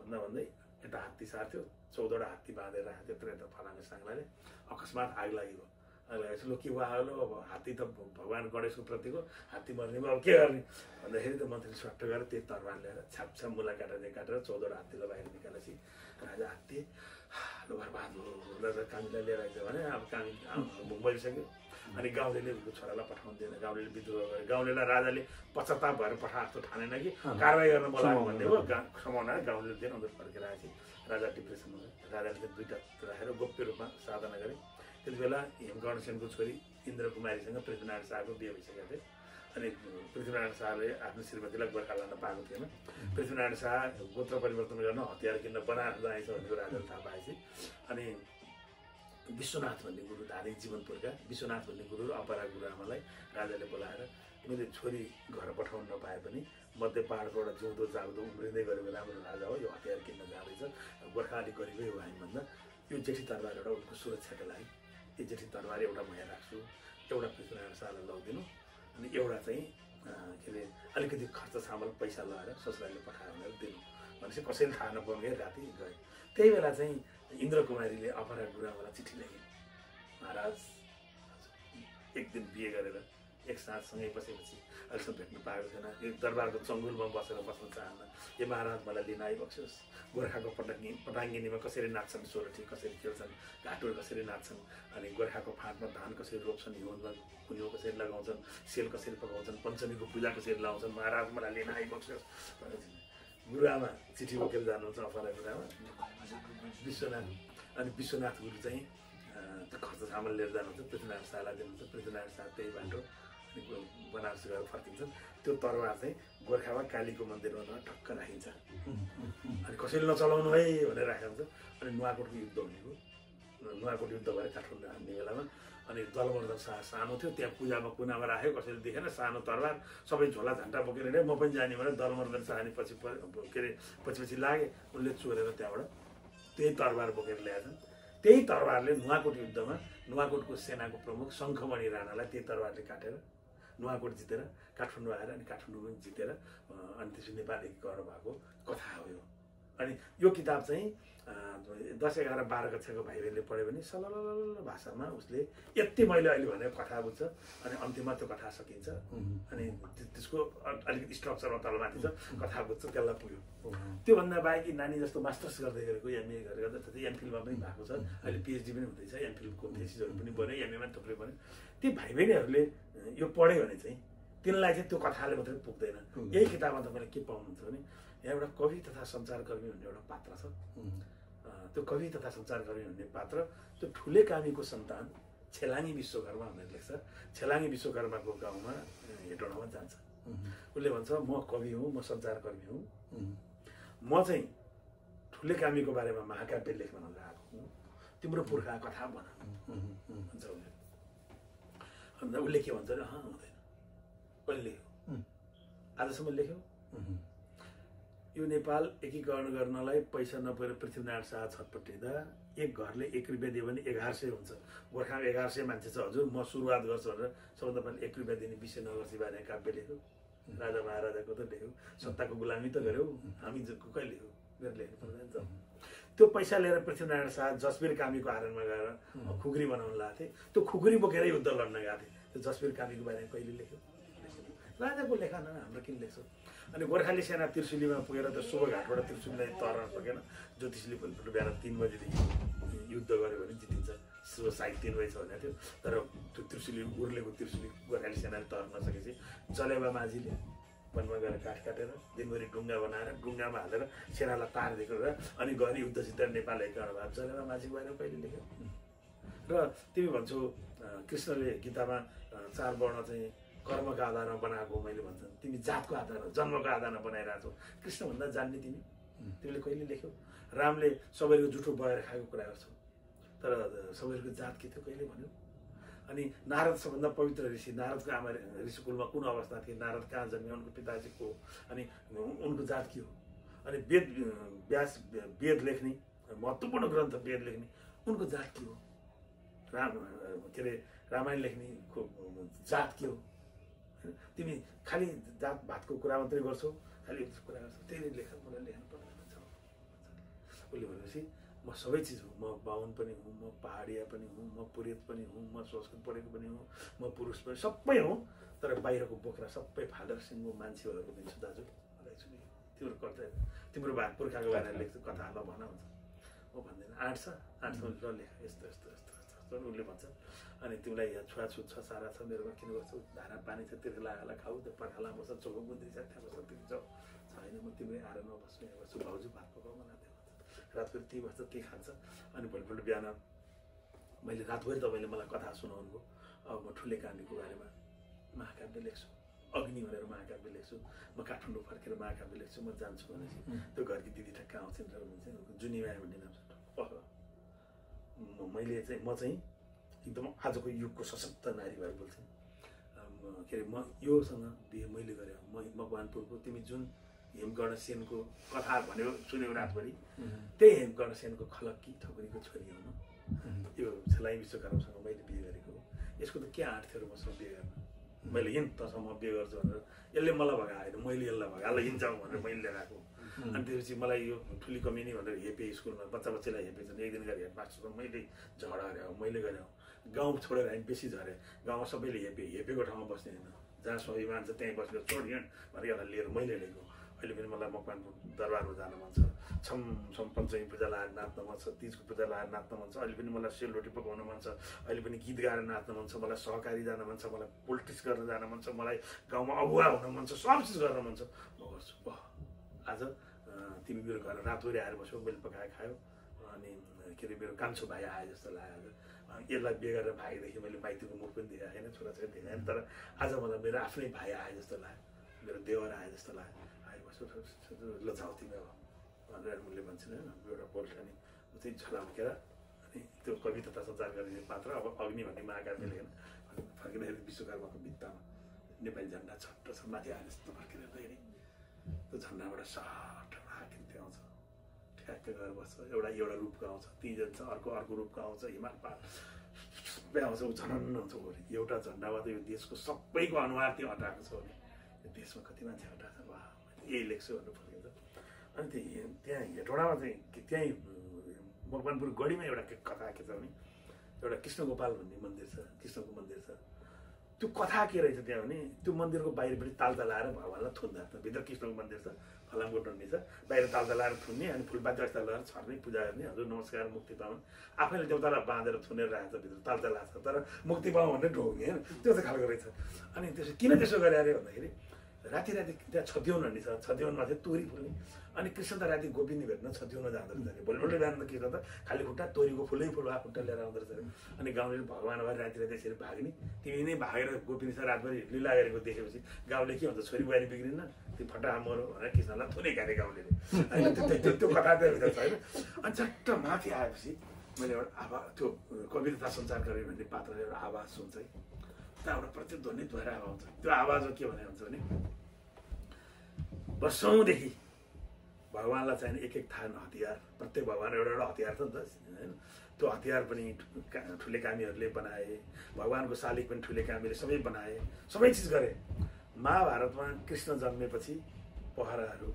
भन्दै यता हात्ती सार्थ्यो, 14वटा हात्ती बाँधेर राख्यो त्यत्रो यता फलामे साङ्लाले। अकस्मात आग लाग्यो। आग लागेपछि लो के भयो अब हात्ती त भगवान् गणेशको प्रतीक हो, हात्ती मर्ने भयो अब के गर्ने भन्दाखेरि त मन्त्रीले स्वाट्ट गरेर त्यही तरबार ल्याएर छापछाप मुला काटेर 14वटा हात्तीलाई बाहिर निकालेपछि राजा हात्ती लो बर्बाद हो कामीलाई लिएर आइदियो भने अब कामी बलिसक्यो। अनि गाउँलेले उसको छोरालाई पठाउनु दिएन, गाउँलेले विद्रोह गरे। गाउँलेलाई राजाले पश्चाताप भएर पठाएको ठानेन कि कारवाही गर्न बोलाएको भन्ने हो, समाउन गाउँले दिएन। अन्त फर्केर आएपछि राजा डिप्रेसनमा गए। राजाले चाहिँ 2टा राखेर गोप्य रूपमा साधना गरे। त्यति बेला हेमकर्ण सेनको छोरी इन्द्र कुमारीसँग पृथ्वीनारायण शाहको बिहे भइसकेको थियो। अनि पृथ्वीनारायण शाहले आफ्नो श्रीमतीलाई गोर्खा लान पाएको थिएन। पृथ्वीनारायण शाह गोत्र परिवर्तन गर्न हतियार किन्न बनाएर जानेछ भनेको राजाले थाहा पाएपछि अनि विश्वनाथ भन्ने गुरु धार्मिक जीवनपुरका विश्वनाथ भन्ने गुरु अपरा गुरुआमालाई राजाले बोलाएर मैले छोरी घर पठाउन नपाए पनि मध्य पहाडको एउटा जिउँदो जाग्दो उम्रिँदै गरेको राम्रो राजा हो, यो हतियार किन्न जाँदैछ, गोर्खा अलिक गरिबै हो हामी भन्दा यो जेठी तरबार एउटा उनको सुरक्षाको लागि यो जेठी तरबार एउटा म यहाँ राख्छु, एउटा पृथ्वीनारायण शाहलाई लगिदिनु, अनि एउटा चाहिँ के अरे अलिकति खर्च सामान पैसा लगाएर ससुरालीले पठायो भनेर दिनु भनेपछि कसैले थाहा नपाउने राति गए। त्यही बेला चाहिँ इन्द्र कुमारीले अपरा गुरुआमालाई चिठी लेखे, महाराज एक दिन बिहे गरेर एक साँझसँगै बसेपछि अहिलेसम्म भेट्नु पाएको छैन, यो दरबारको चङ्गुलमा बस्न चाहन्न, यो महाराज मलाई लिन आइबक्सियोस्। गोर्खाको पटाङ्गिनीमा कसरी नाच्छन्, सोरठी कसरी खेल्छन्, घाटुर कसरी नाच्छन्, अनि गोर्खाको फाँटमा धान कसरी रोप्छन्, हिउँदमा कुन्यो कसरी लगाउँछन्, सेल कसरी पकाउँछन्, पञ्चमीको पूजा कसरी लगाउँछन्, महाराज मलाई लिन आइबक्सियोस् भनेर गुरुआमा चिठी बोकेर जानुहुन्छ अपरा गुरुआमा विश्वनाथ। अनि विश्वनाथ गुरु चाहिँ त्यो खर्च सामान लिएर जानुहुन्छ, पृथ्वीनारायण शाहलाई दिनुहुन्छ। पृथ्वीनारायण शाह त्यही बाटो बनारस गएर फर्किन्छन्। त्यो तरबार चाहिँ गोर्खामा कालीको मन्दिरमा ठक्क राखिन्छ। अनि कसैले नचलाउनु है भनेर राखेको हुन्छ। अनि नुवाकोटको युद्ध हुने हो, नुवाकोट युद्ध भएर काठमाडौँ हान्ने बेलामा अनि दलवर्धन शाह सानो थियो, त्यहाँ पूजामा कुनामा राख्यो, कसैले देखेन, सानो तरबार सबै झोला झन्टा बोकेर हिँडे, म पनि जाने भनेर दलवर्धन शाह नि पछि के अरे पछि लागे, उनले चोरेर त्यहाँबाट त्यही तरबार बोकेर ल्याएछन्। त्यही तरबारले नुवाकोट युद्धमा नुवाकोटको सेनाको प्रमुख शङ्खमणि राणालाई त्यही तरबारले काटेर नुवाकोट जितेर काठमाडौँ आएर अनि काठमाडौँ जितेर अनि त्यसपछि नेपाली गर्नुभएको कथा हो यो। अनि यो किताब चाहिँ 10, 11, 12 कक्षाको भाइ बहिनीले पढ्यो भने सलल भाषामा उसले यति मैले अहिले भनेको कथा बुझ्छ अनि अन्तिममा त्यो कथा सकिन्छ। अनि त्यसको अलिकति स्ट्रक्चरमा तलमाथि छ, कथा बुझ्छ, त्यसलाई पुग्यो। त्योभन्दा बाहेक नानी जस्तो मास्टर्स गर्दै गरेको, एमए गरेर जस्तै एमफिलमा पनि भएको छ, अहिले पिएचडी पनि हुँदैछ, एमफिलको थेसिसहरू पनि बन्यो, एमएमा थुप्रै बन्यो। ती भाइ बहिनीहरूले यो पढ्यो भने चाहिँ तिनलाई चाहिँ त्यो कथाले मात्रै पुग्दैन। यही किताबमा तपाईँले के पाउनुहुन्छ भने यहाँ एउटा कवि तथा सञ्चारकर्मी भन्ने एउटा पात्र छ। त्यो कवि तथा सञ्चारकर्मी भन्ने पात्र त्यो ठुले कामीको सन्तान छेलाङ्गी विश्वकर्मा भनेर लेख्छ। छेलाङ्गी विश्वकर्माको गाउँमा हेटौँडामा जान्छ। उसले भन्छ म कवि हुँ, म सञ्चारकर्मी हुँ, म चाहिँ ठुले कामीको बारेमा महाकाव्य लेख्न गएको हुँ, तिम्रो पुर्खा कथा भन भन्छ उसले। अन्त उसले के भन्छ हुँदैन, कहिले लेख्यो, आजसम्म लेख्यो। यो नेपाल एकीकरण गर्नलाई पैसा नपुगेर पृथ्वीनारायण शाह छटपटिँदा एक घरले 1 रुपियाँ दियो भने 1100 हुन्छ। गोर्खामा 1100 मान्छे छ हजुर, म सुरुवात गर्छु भनेर सबभन्दा पहिला 1 रुपियाँ दिने विषय नगर्सी बारे काव्य लेख्यो। राजा महाराजाको त लेख्यो, सत्ताको गुलामी त गर्यो, हामी कहिले लेख्यो, मेरो लेख्नु पर्दैन। त्यो पैसा लिएर पृथ्वीनारायण शाह जसवीर कामीको आरणमा गएर खुकुरी बनाउन लगाएको थिए। त्यो खुकुरी बोकेर युद्ध लड्न गएको थिए। त्यो जसवीर कामीको बारेमा कहिले लेख्यो? राजाको लेखा न, हाम्रो किन लेख्छौँ? अनि गोर्खाली सेना त्रिशुलीमा पुगेर त्यो शुभघाटबाट त्रिशुलीलाई तर्न सकेन। ज्योतिषले भोलिपल्ट बिहान 3 बजेदेखि युद्ध गऱ्यो भने जितिन्छ, सायद 3 बजी छ भनेको थियो। तर त्यो त्रिशुली उर्लेको त्रिशुली गोर्खाली सेनाले तर्न नसकेपछि जलेबा माझीले वनमा गएर काठ काटेर दिनभरि ढुङ्गा बनाएर ढुङ्गामा हालेर सेनालाई तार दिएको र अनि गएर युद्ध जितेर नेपाल एकीकरण भयो। जलेबा माझीको बारेमा कहिले लेख्यो? र तिमी भन्छौ कृष्णले गीतामा 4 वर्ण चाहिँ कर्मको आधारमा बनाएको मैले भन्छ, तिमी जातको आधारमा जन्मको आधारमा बनाइरहेको छौ। कृष्णभन्दा जान्ने तिमीले कहिले लेख्यौ? रामले सबैको जुठो बगेर खाएको कुरा गर्छौ, तर सबैको जात के थियो कहिले भन्यो? अनि नारद सबभन्दा पवित्र ऋषि, नारदको आमा ऋषिकुलमा कुन अवस्था थिए, नारद कहाँ जन्मे, उनको पिताजी को, अनि उनको जात के हो? अनि वेद लेख्ने महत्त्वपूर्ण ग्रन्थ वेद लेख्ने उनको जात के हो? के अरे रामायण लेख्ने जात के हो? तिमी खालि जात भातको कुरा मात्रै गर्छौ, खालि कुरा गर्छौ, त्यही लेख्नु पर्दैन भन्छ। उसले भनेपछि म सबै चिज हुँ, म बाहुन पनि हुँ, म पहाडिया पनि हुँ, म पुरेत पनि हुँ, म संस्कृत पढेको पनि हुँ, म पुरुष पनि सबै हुँ, तर बाहिरको बोक्रा सबै फादर सिङ्गो मान्छे भएको दिन्छु दाजु मलाई छु नि। तिम्रो कर्तव्य, तिम्रो पुर्खाको बारेमा लेख्छु, कथाहरूलाई भन हुन्छ। म भन्दैन आँट छ, आँटसम्म ल लेख, यस्तो यस्तो यस्तो यस्तो उसले भन्छ। अनि तिमीलाई यहाँ छुवाछुत छ, सारा छ, मेरोमा किन गर्छौ? धारा पानी छ, तिर्खा लगाएर खाऊ, त्यो पर्खाला बस्छ, चोखो बुझ्दै छ, त्यहाँ बस्छ, तिमी जाऊ। छैन म तिम्रै आरोमा बस्छु, यहाँ बस्छु, भाउजू भात पकाउ मलाई त्यो भन्छ। रातभरि त्यही बस्छ, त्यही खान्छ। अनि भोलिपल्ट बिहान मैले रातभरि तपाईँले मलाई कथा सुनाउनु भयो। अब म ठुले कामीको बारेमा महाकाव्य लेख्छु, अग्नि भनेर महाकाव्य लेख्छु, म काठमाडौँ फर्केर महाकाव्य लेख्छु, म जान्छु भनेपछि त्यो घरकी दिदी ठ्याक्क आउँछन् र हुन्छ जुनिमा भन्ने नाम छ। म चाहिँ एकदम आजको युगको सशक्त नारी भएर बोल्छु। के अरे म योसँग बिहे मैले गरेँ, मकवानपुरको तिमी जुन हेमकर्णसेनको कथा भन्यो सुन्यौ रातभरि, त्यही हेमकर्णसेनको खलक्की ठकुरीको छोरी हुनु, यो छेलाङ्गी विश्वकर्मासँग मैले बिहे गरेको। यसको त के आँट थियो र मसँग बिहे गर्न? मैले हिँड तसँग बिहे गर्छु भनेर यसले मलाई भगाएन, मैले यसलाई भगाएर हिँड्छौँ भनेर मैले लिएर आएको। अनि त्यसपछि मलाई यो ठुली कम्युनी भनेर हेपे स्कुलमा बच्चालाई हेपे छन्, एक दिन गएर हेडमास्टरमा मैले झगडा गरेँ, मैले गरेँ। गाउँ छोडेर हामी बेसी झरेँ, गाउँमा सबैले हेपेको ठाउँमा बस्ने होइन, जहाँ स्वाभिमान छ त्यहीँ बसेर छोड हिँड भनेर यसलाई लिएर मैले ल्याएको। अहिले पनि मलाई मकवानपुर दरबारमा जान मन छ, छम पञ्चमी पूजा लगाएर नाच्न मन छ, तिजको पूजा लगाएर नाच्न मन छ, अहिले पनि मलाई सेलरोटी पकाउन मन छ, अहिले पनि गीत गाएर नाच्न मन छ, मलाई सहकारी जान मन छ, मलाई पोलिटिक्स गर्न जान मन छ, मलाई गाउँमा अगुवा हुन मन छ, सब चिज गर्न मन छ, म गर्छु। आज तिमी मेरो घर रातभरि आएर बस्यो, मैले पकाएर खायो, अनि के अरे मेरो कान्छो भाइ आए जस्तो लाग्यो। यसलाई बिहे गरेर भागेदेखि मैले माइतीको मुख पनि देखाएको छैन, छोराछोरी देखाएन, तर आज मलाई मेरो आफ्नै भाइ आए जस्तो लाग्यो, मेरो देवर आए जस्तो लाग्यो। आइबस्यो ल जाऊ तिमी अब भनेर उसले भन्छन् होइन, एउटा पोल्ट अनि ऊ चाहिँ झलामकेर अनि त्यो कवि तथा सञ्चार गर्ने पात्र अब अग्नि भन्ने महाकाव्य लेखेन। फर्किँदाखेरि विश्वकर्माको भित्तामा नेपाली झन्डा छट्ट छ, माथि आएर यस्तो फर्केर हेर्दाखेरि त्यो झन्डाबाट सट हाकिन्थ्यो आउँछ, ठ्याक्क गएर बस्छ, एउटा रूपको आउँछ, तिनजना छ, अर्को रूपको आउँछ, हिमाल पहाड सबै आउँछ, ऊ झनन्न हुन्छ। एउटा झन्डामा त यो देशको सबैको अनुहार त्यो हटाएको छ भने यो देशमा कति मान्छे हटाएको छ, वाह यही लेख्छु भनेर फर्किन्छ। अनि त्यहाँ हेटौँडामा चाहिँ त्यहीँ मकवानपुर गढीमा एउटा कथा के छ भने एउटा कृष्ण गोपाल भन्ने मन्दिर छ, कृष्णको मन्दिर छ। त्यो कथा के रहेछ त्यहाँ भने त्यो मन्दिरको बाहिरपट्टि तालता लाएर भगवान्लाई थुन्दा, भित्र कृष्णको मन्दिर छ, फलामको डन्डी छ, बाहिर तालता लाएर थुन्ने, अनि फुलपाती जस्ता लगाएर छर्ने, पूजा गर्ने, हजुर नमस्कार मुक्ति पाउन्, आफैले देउतालाई बाँधेर थुनेर राखेको छ, भित्र तालता लाग्छ, तर मुक्ति पाउँ भनेर ढोग्ने होइन, त्यो चाहिँ खालको रहेछ। अनि त्यसो किन त्यसो गरे अरे भन्दाखेरि राति राति त्यहाँ छतिवन भन्ने छ, छतिवनमा चाहिँ तोरी फुल्ने। अनि कृष्ण त राति गोपिनी भेट्न छतिवनमा जाँदो रहेछ अरे। भोलिपल्ट बिहान त कृष्ण त खाली खुट्टा तोरीको फुलै फुल खुट्टा लिएर आउँदो रहेछ अरे। अनि गाउँले भगवान् भएर राति राति यसरी भाग्ने, तिमी नै भागेर गोपिनीसँग रातभरि लीला गरेको देखेपछि गाउँले के भन्छ, छोरी बुहारी बिग्रिन्न, त्यो फटा मरो भनेर कृष्णलाई थुनै गाने गाउँले होइन। त्यो कथा त्यहाँभित्र छ होइन। अनि चट्ट माथि आएपछि मैले एउटा आवाज, त्यो कविता सञ्चार गर्ने भन्ने पात्रले एउटा आवाज सुन्छ है, त्यहाँबाट प्रतिध्वनित भएर आउँछ। त्यो आवाज के भने हुन्छ भने, वर्षौँदेखि भगवान्लाई चाहिने एक एक थान हतियार, प्रत्येक भगवान् एउटा एउटा हतियार छ नि त होइन। त्यो हतियार पनि ठुले कामीहरूले बनाए, भगवान्को शालिग पनि ठुले कामीले सबै बनाए, सबै चिज गरे। महाभारतमा कृष्ण जन्मेपछि पहराहरू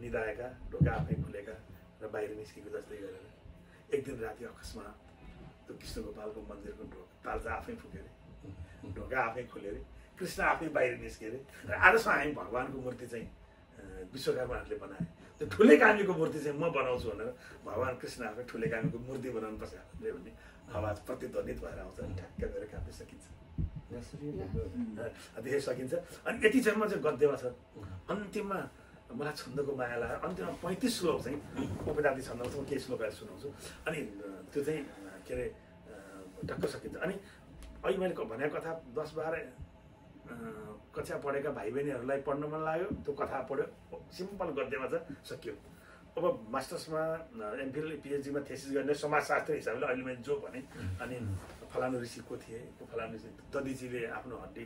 निदाएका, ढोका आफै खुलेका र बाहिर निस्केको जस्तै गरेर एक दिन राति अकस्मात त्यो कृष्ण गोपालको मन्दिरको तालचा आफै फुक्यो अरे, ढोका आफै खुल्यो अरे, कृष्ण आफै बाहिर निस्क्यो अरे। र आजसम्म हामी भगवान्को मूर्ति चाहिँ विश्वकर्माहरूले बनाए, त्यो ठुले कामीको मूर्ति चाहिँ म बनाउँछु भनेर भगवान् कृष्ण आफै ठुले कामीको मूर्ति बनाउनु पर्छ भन्ने आवाज प्रतिध्वनित भएर आउँछ। ठ्याक्क गरेर काप्न सकिन्छ, देख्न सकिन्छ। अनि यति चाहिँ चाहिँ गद्यमा छ। अन्तिममा मलाई छन्दको माया लाग्यो। अन्तिममा 35 श्लोक चाहिँ उपजाति छन्दमा चाहिँ केही श्लोकहरू सुनाउँछु। अनि त्यो चाहिँ के अरे टक्क सकिन्छ। अनि अहिले मैले भनेको कथा 10-12 कक्षा पढेका भाइ बहिनीहरूलाई पढ्न मन लाग्यो, त्यो कथा पढ्यो, सिम्पल गद्यमा छ, सकियो। अब मास्टर्समा एमफिल पिएचडीमा थेसिस गर्ने समाजशास्त्र हिसाबले अहिले मैले जो भने, अनि फलानु ऋषि को थिए, फलानु ऋषि दधिजीले आफ्नो हड्डी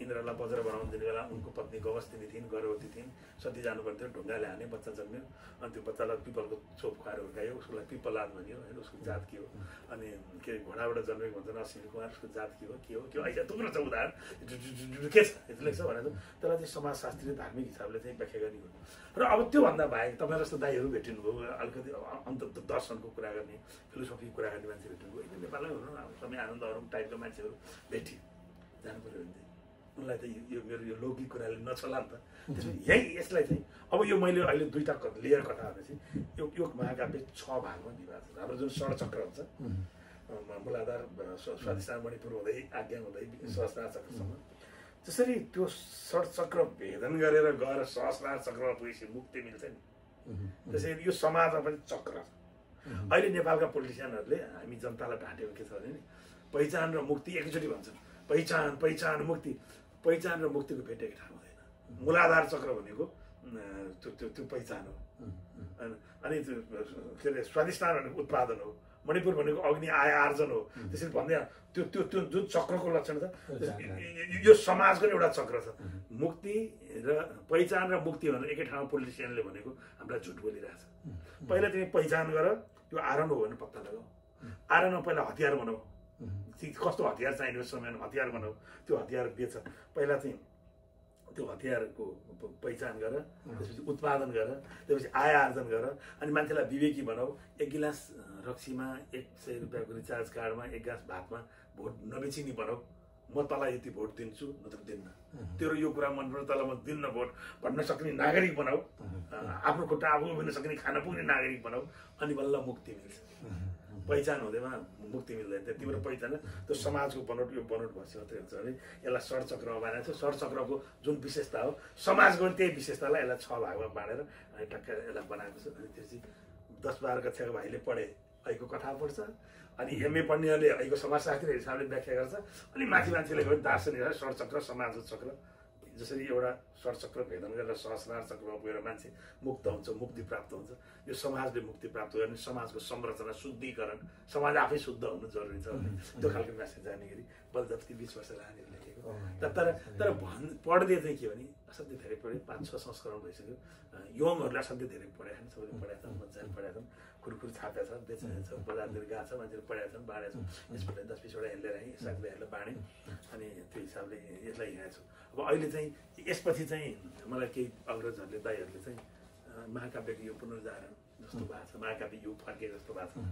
इन्द्रलाई वज्र बनाउनु दिने बेला उनको पत्नी गवस्तिनी थिइन्, गर्भवती थिइन्, सती जानु पर्थ्यो, ढुङ्गाले हाने, बच्चा जन्मियो। अनि त्यो बच्चालाई पिपलको चोप खुवाएर हुर्कायो, उसलाई पिपलाद भनियो होइन, उसको जात के हो। अनि के घोडाबाट जन्मेको भन्छ अश्विनी कुमार, उसको जात के हो अहिले थुप्रो छ उदाहरण, के छ यति लेख्छ भनेर त्यसलाई चाहिँ समाजशास्त्रीय धार्मिक हिसाबले चाहिँ व्याख्या गर्ने हो। र अब त्योभन्दा बाहेक तपाईँ जस्तो दाइहरू भेटिनुभयो, अलिकति अन्त दर्शनको कुरा गर्ने, फिलोसफीको कुरा गर्ने मान्छे भेटिनुभयो, एकदम नेपालमै हुनु समय आनन्द अरू टाइपको मान्छेहरू भेटियो, जानु पऱ्यो भने चाहिँ उनलाई त यो मेरो यो लौकिक कुराले नचला नि त। त्यसपछि यही यसलाई चाहिँ अब यो मैले अहिले 2टा लेयर कथा भनेपछि यो महाकाव्य 6 भागमा विभाजित। हाम्रो जुन षड्चक्र हुन्छ, मूलाधार स्वाधिष्ठान मणिपुर हुँदै आज्ञा हुँदै सहस्रार चक्रसम्म, जसरी त्यो षड्चक्र भेदन गरेर गएर सहस्रार चक्रमा पुगेपछि मुक्ति मिल्छ नि, त्यसरी यो समाजमा पनि चक्र छ। अहिले नेपालका पोलिटिसियनहरूले हामी जनतालाई ढाँटेको के छ भने नि, पहिचान र मुक्ति एकैचोटि भन्छन्, पहिचान मुक्ति। पहिचान र मुक्तिको भेट एक ठाउँ हुँदैन। मूलाधार चक्र भनेको त्यो पहिचान हो होइन। अनि के अरे स्वाधिष्ठान भनेको उत्पादन हो, मणिपुर भनेको अग्नि आय आर्जन हो। त्यसरी भन्दै त्यो त्यो त्यो जुन चक्रको लक्षण छ, यो समाजको एउटा चक्र छ। मुक्ति र पहिचान र मुक्ति भनेर एकै ठाउँमा पोलिटिसियनले भनेको हामीलाई झुट बोलिरहेछ। पहिला तिमी पहिचान गर, यो आरण हो भने पत्ता लगाऊ, आरणमा पहिला हतियार बनाऊ, कस्तो हतियार चाहिने समयमा हतियार बनाऊ, त्यो हतियार बेच। पहिला चाहिँ त्यो हतियारको पहिचान गर, त्यसपछि उत्पादन गर, त्यसपछि आय आर्जन गर, अनि मान्छेलाई विवेकी बनाऊ। 1 गिलास रक्सीमा 100 रुपियाँको रिचार्ज कार्डमा 1 ग्लास भातमा भोट नबेचिनी बनाऊ। म तँलाई यति भोट दिन्छु नत्र दिन्न, तेरो यो कुरा मन पर्छ तँलाई म दिन्न भोट भन्न सक्ने नागरिक बनाऊ, आफ्नो खुट्टा आफू उभिन सक्ने खान पुग्ने नागरिक बनाऊ, अनि बल्ल मुक्ति मिल्छ। पहिचान हुँदैमा मुक्ति मिल्दैन। तिम्रो पहिचान त्यो समाजको बनोट, यो बनोट भएपछि मात्रै हुन्छ। अनि यसलाई षड्चक्रमा बाँडेको छ। षड्चक्रको जुन विशेषता हो, समाजको त्यही विशेषतालाई यसलाई 6 भागमा बाँडेर अनि टक्क यसलाई बनाएको छ। अनि त्यसपछि 10-12 कक्षाको भाइले पढे अहिलेको कथा पढ्छ, अनि एमए पढ्नेहरूले अहिलेको समाजशास्त्री हिसाबले व्याख्या गर्छ, अनि माथि मान्छेले गयो दार्शनिक षड्चक्र समाजको चक्र। जसरी एउटा षड्चक्र भेदन गरेर सहस्रार चक्रमा पुगेर मान्छे मुक्त हुन्छ, मुक्ति प्राप्त हुन्छ। यो समाजले मुक्ति प्राप्त गर्ने, समाजको संरचना शुद्धिकरण, समाज आफै शुद्ध हुनु जरुरी छ भन्ने त्यो खालको म्यासेज जाने गरी बलजफ्ती 20 वर्ष लानेर लेखेको। तर पढ्दै चाहिँ के भने असाध्यै धेरै पढे, 5-6 संस्करण भइसक्यो। योङहरूले असाध्यै धेरै पढेका छन्, सबैले पढेका छन्, मजाले पढेका छन्, खुरखुर छापेका छ, बेचेका छ, बजारतिर गएको छ, मान्छेले पढेका छन्, बाँडेका छन्। यसबाट 10-20 वटा हेलेर आएँ, साथीभाइहरूलाई बाँडेँ, अनि त्यो हिसाबले यसलाई हिँडेको छु। अब अहिले चाहिँ यसपछि चाहिँ मलाई केही अग्रजहरूले दाइहरूले चाहिँ महाकाव्यको यो पुनर्जागरण जस्तो भएको छ, महाकाव्य युग फर्के जस्तो भएको छ,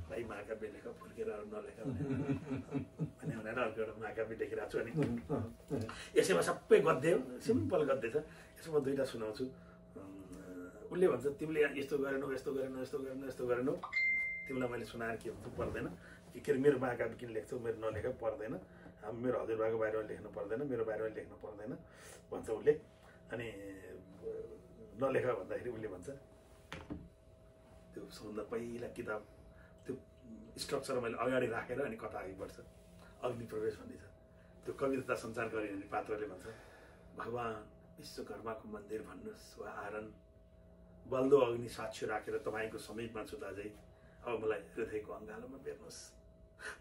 भाइ महाकाव्य लेख, फर्केर अरू नलेख भने भनेर अर्को एउटा महाकाव्य लेखिरहेको छु। अनि यसैमा सबै गद्य हो, सिम्पल गद्य छ। यसमा 2टा सुनाउँछु। उसले भन्छ तिमीले यस्तो गरेनौ, यस्तो गरेनौ, यस्तो गरेनौ, यस्तो गरेनौ, तिमीलाई मैले सुनाएर के हुन्छ पर्दैन, के अरे मेरो महाकाव्य किन लेख्छौ, मेरो नलेख पर्दैन, मेरो हजुरबाको बारेमा लेख्नु पर्दैन, मेरो बारेमा लेख्नु पर्दैन भन्छ उसले। अनि नलेख भन्दाखेरि उसले भन्छ त्यो सबभन्दा पहिला किताब त्यो स्ट्रक्चर मैले अगाडि राखेर अनि कथा अघि बढ्छ। अग्नि प्रवेश भन्ने छ। त्यो कविता सञ्चार गरे भने पात्रले भन्छ भगवान् विश्वकर्माको मन्दिर भन्नुहोस् वा आरण बल्दो अग्नि साक्ष्य राखेर तपाईँको समीपमा छु दाजै, अब मलाई हृदयको अँगालोमा बेर्नुहोस्।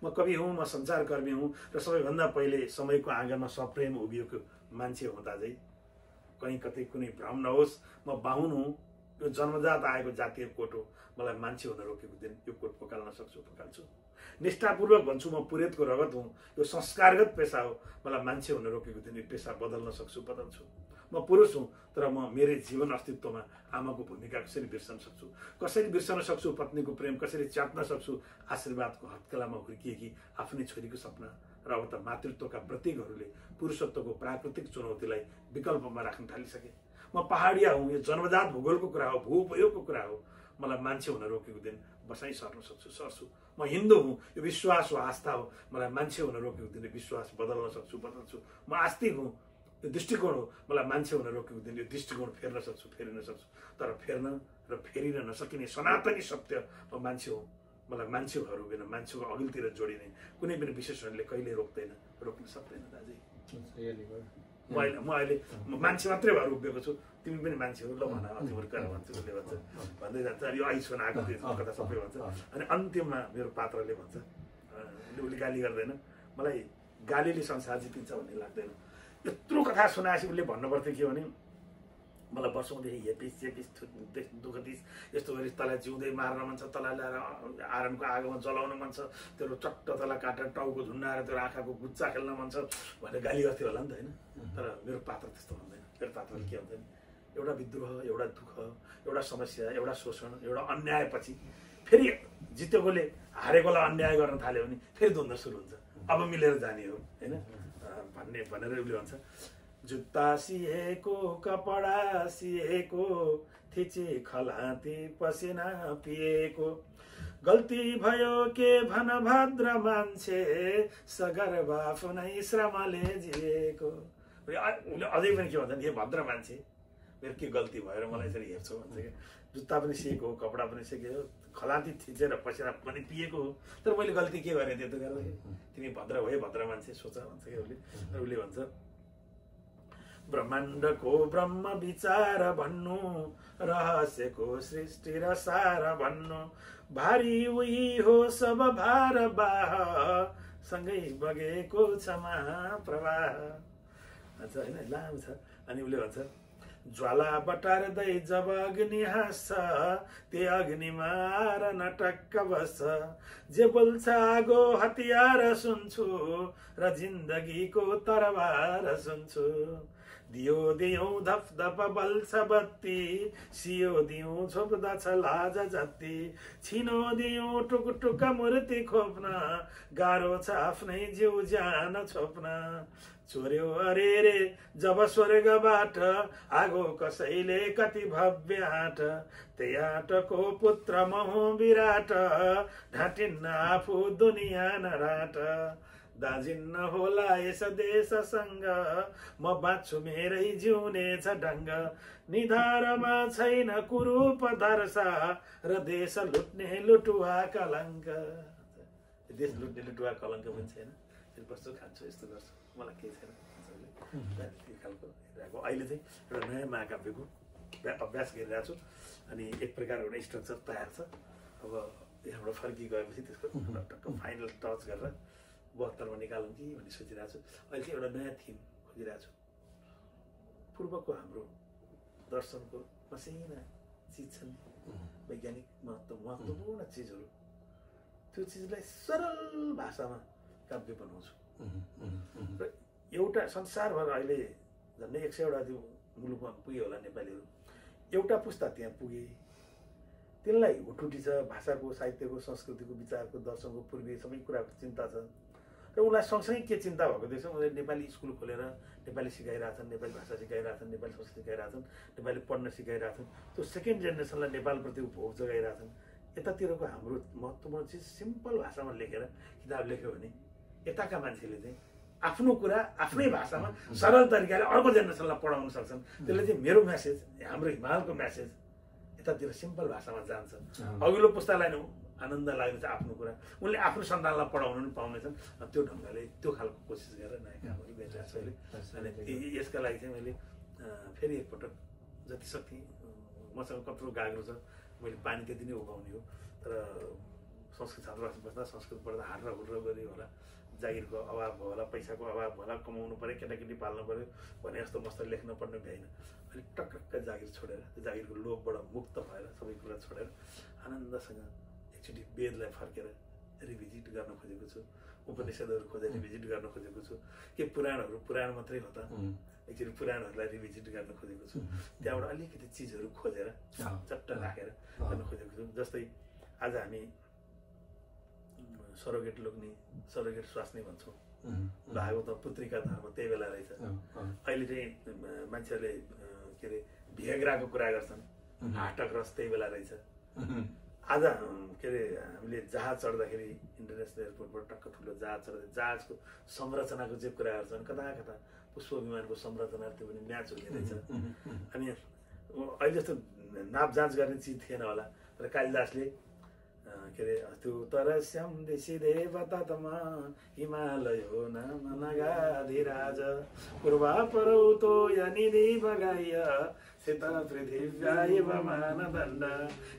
म कवि हुँ, म सञ्चारकर्मी हुँ र सबैभन्दा पहिले समयको आँगनमा सप्रेम उभिएको मान्छे हुँ दाजै। कहीँ कतै कुनै भ्रम नहोस्, म बाहुन हुँ, यो जन्मजात आएको जातीय कोट हो। मलाई मान्छे हुन रोकेको दिन यो कोट पकाल्न सक्छु पकाल्छु। निष्ठापूर्वक भन्छु म पुरेतको रगत हुँ, यो संस्कारगत पेसा हो। मलाई मान्छे हुन रोकेको दिन यो पेसा बदल्न सक्छु बदल्छु। म पुरुष हुँ तर म मेरै जीवन अस्तित्वमा आमाको भूमिका कसरी बिर्सन सक्छु, कसरी बिर्सन सक्छु पत्नीको प्रेम, कसरी च्यात्न सक्छु आशीर्वादको हत्केलामा हुर्किएकी आफ्नै छोरीको सपना। र अब त मातृत्वका प्रतीकहरूले पुरुषत्वको प्राकृतिक चुनौतीलाई विकल्पमा राख्न थालिसके। म पहाडिया हुँ, यो जन्मजात भूगोलको कुरा हो, भूउपयोगको कुरा हो। मलाई मान्छे हुन रोकेको दिन बसाइ सर्न सक्छु सर्छु। म हिन्दू हुँ, यो विश्वास हो, आस्था हो। मलाई मान्छे हुन रोकेको दिन विश्वास बदल्न सक्छु बदल्छु। म आस्तिक हुँ, यो दृष्टिकोण हो। मलाई मान्छे हुन रोकेको दिन यो दृष्टिकोण फेर्न सक्छु फेरिन सक्छु। तर फेर्न र फेरिन नसकिने सनातनी सत्य म मान्छे हुँ। मलाई मान्छे भएर उभिन मान्छेको अघिल्तिर जोडिने कुनै पनि विशेषणले कहिले रोक्न सक्दैन दाजु। म अहिले मान्छे मात्रै भएर उभिएको छु, तिमी पनि मान्छे हो ल भन, अझ हुर्काएर भन्छु उसले भन्छ, भन्दै जान्छ। अनि यो आइसोन आएको त्यो कथा सबै भन्छ। अनि अन्तिममा मेरो पात्रले भन्छ, उसले गाली गर्दैन, मलाई गालीले संसार जितिन्छ भन्ने लाग्दैन। यत्रो कथा सुनाएपछि उसले भन्नुपर्थ्यो के भने मलाई वर्षौँदेखि हेपिस दुःख दिस यस्तो गरी तँलाई जिउँदै मार्न मन छ, तँलाई ल्याएर आरणको आगोमा जलाउन मन छ, तेरो चट्ट तँलाई काटेर टाउको झुन्डाएर तेरो आँखाको गुच्चा खेल्न मन छ भनेर गाली गर्थ्यो होला नि त, होइन? तर मेरो पात्र त्यस्तो भन्दैन। मेरो पात्रले के भन्छ नि, एउटा विद्रोह, एउटा दुःख, एउटा समस्या, एउटा शोषण, एउटा अन्यायपछि फेरि जितेकोले हारेकोलाई अन्याय गर्न थाल्यो भने फेरि द्वन्द्व सुरु हुन्छ। अब मिलेर जाने हो, होइन भनेर उसले भन्छ जुत्ता सिएको, कपडा सिएको, थिचे खलाती पसिना पिएको, गल्ती भयो के भन भद्र मान्छे, सगर्व आफ्नै श्रमले जिएको। उसले अझै पनि के भन्छ नि, भद्र मान्छे मेरो के गल्ती भएर मलाई यसरी हेर्छौ भन्छ क्या। जुत्ता पनि सिएको, कपडा पनि सिकेको, खलाती थिचेर पसिना पनि पिएको हो, तर मैले गल्ती के गरेँ त्यो त गर्दाखेरि तिमी भद्र भए भद्र मान्छे सोच भन्छ क्या उसले। उसले भन्छ ब्रह्माण्डको ब्रह्म विचार भन्नु, रहस्यको सृष्टि र सार भन्नु, भारी उही हो सब भार बाह, सँगै बगेको छ महाप्रवाह भन्छ, होइन लामो छ। अनि उसले भन्छ ज्वाला बटार्दै जब अग्नि हाँस्छ, त्यो अग्निमा नटक्क बस्छ, जे बोल्छ आगो हतियार सुन्छु, र जिन्दगीको तरबार सुन्छु, दियो दियौँ धप धप बल्छ बत्ती, सियो दियौँ छोप्दछ लाज जति, छिनो दियौँ टुक टुक मूर्ति खोप्न, गाह्रो छ आफ्नै जिउ ज्यान छोप्न, चोर्यो अरे रे जब स्वर्गबाट आगो कसैले कति भव्य आँट, त्यही आँटको पुत्र म हुँ विराट, ढाँटिन्न आफू दुनियाँ नराट, दाजिन्न होला यस देशसँग, म बाँच्छु मेरै जिउने छ ढङ्ग, निधारमा छैन कुरूप दर्शा, र देश लुट्ने लुटुवा कलङ्क। देश लुट्ने लुटुवा कलङ्क पनि छैन, फेरि बस्छु खान्छु यस्तो गर्छु, मलाई केही छैन खालको हेरिरहेको। अहिले चाहिँ एउटा नयाँ महाकाव्यको अभ्यास गरिरहेको छु। अनि एक प्रकारको एउटा स्ट्रक्चर तयार छ। अब यहाँबाट फर्किगएपछि त्यसको टक्क फाइनल टच गरेर 72मा निकालौँ कि भन्ने सोचिरहेको छु। अहिले चाहिँ एउटा नयाँ थिम खोजिरहेको छु। पूर्वको हाम्रो दर्शनको मसिना चिज छन्, वैज्ञानिक महत्त्वपूर्ण चिजहरू, त्यो चिजलाई सरल भाषामा काव्य बनाउँछु। र एउटा संसारभर अहिले झन्डै 100वटा त्यो मुलुकमा पुग्यो होला नेपालीहरू, एउटा पुस्ता त्यहाँ पुगे, त्यसलाई हुटुटी छ, भाषाको, साहित्यको, संस्कृतिको, विचारको, दर्शनको, पूर्वीय सबै कुराको चिन्ता छ। र उसलाई सँगसँगै के चिन्ता भएको देख्छ, उनीहरूले नेपाली स्कुल खोलेर नेपाली सिकाइरहेछन्, नेपाली भाषा सिकाइरहेछन्, नेपाली संस्कृति सिकाइरहेछन्, नेपाली पढ्न सिकाइरहेछन्, त्यो सेकेन्ड जेनेरेसनलाई नेपालप्रति भोग जगाइरहेछन्। यतातिरको हाम्रो महत्त्वपूर्ण चिज सिम्पल भाषामा लेखेर किताब लेख्यो भने यताका मान्छेले चाहिँ आफ्नो कुरा आफ्नै भाषामा सरल तरिकाले अर्को जेनेरेसनलाई पढाउन सक्छन्। त्यसले चाहिँ मेरो म्यासेज, हाम्रो हिमालको म्यासेज यतातिर सिम्पल भाषामा जान्छ। अघिल्लो पुस्तालाई नै आनन्द लाग्छ आफ्नो कुरा, उनले आफ्नो सन्तानलाई पढाउनु पनि पाउनेछन्। त्यो ढङ्गले त्यो खालको कोसिस गरेर नयाँ कामहरू गरिरहेको छ अहिले। अनि यसका लागि चाहिँ मैले फेरि एकपटक जति सक्ति, मसँग कत्रो गाग्रो छ, मैले पानी त्यति नै उगाउने हो। तर संस्कृत छात्रावास बस्दा संस्कृत पढ्दा हार्रा हुर्रा गऱ्यो होला, जागिरको अभाव भयो होला, पैसाको अभाव होला, कमाउनु पऱ्यो, केटाकेटी पाल्नु पऱ्यो भने जस्तो मस्त लेख्न पढ्नु भ्याइन। अलिक टक्क जागिर छोडेर, त्यो जागिरको लोभबाट मुक्त भएर सबै कुरा छोडेर आनन्दसँग एकचोटि वेदलाई फर्केर रिभिजिट गर्न खोजेको छु, उपनिषदहरू खोजेर रिभिजिट गर्न खोजेको छु। के पुराणहरू पुराण मात्रै हो त, एकचोटि पुराणहरूलाई रिभिजिट गर्न खोजेको छु। त्यहाँबाट अलिकति चिजहरू खोजेर चट्ट राखेर गर्न खोजेको छु। जस्तै आज हामी सरोगेट लोग्ने, सरोगेट स्वास्नी भन्छौँ। भागवत पुत्रिका धर्म त्यही बेला रहेछ। अहिले चाहिँ मान्छेहरूले के अरे भियग्राको कुरा गर्छन्, हाटक रस त्यही बेला रहेछ। आज के अरे हामीले जहाज चढ्दाखेरि इन्टरनेसनल एयरपोर्टबाट टक्क ठुलो जहाज चढ्दा जहाजको संरचनाको चाहिँ कुरा गर्छन्, कता कता पुष्प विमानको संरचना त्यो पनि म्याच हुने रहेछ। अनि अहिले जस्तो नाप जाँच गर्ने चिज थिएन होला, तर कालिदासले के अरे त्यो तरस्यम देशी देवता तमा हिमालय हो नाम नगाधिराज पूर्वा परौतो यनिधि बगाय सीता पृथिव्याय मानदण्ड।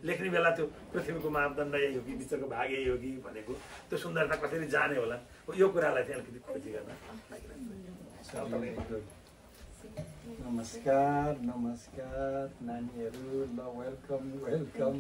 लेख्ने बेला त्यो पृथ्वीको मापदण्ड यही हो कि विश्वको भाग यही हो कि भनेको त्यो सुन्दरता कसरी जाने होला, यो कुरालाई चाहिँ अलिकति खोजी गर्न लागिरहेको छ। नमस्कार नमस्कार नानीहरू, ल वेलकम वेलकम।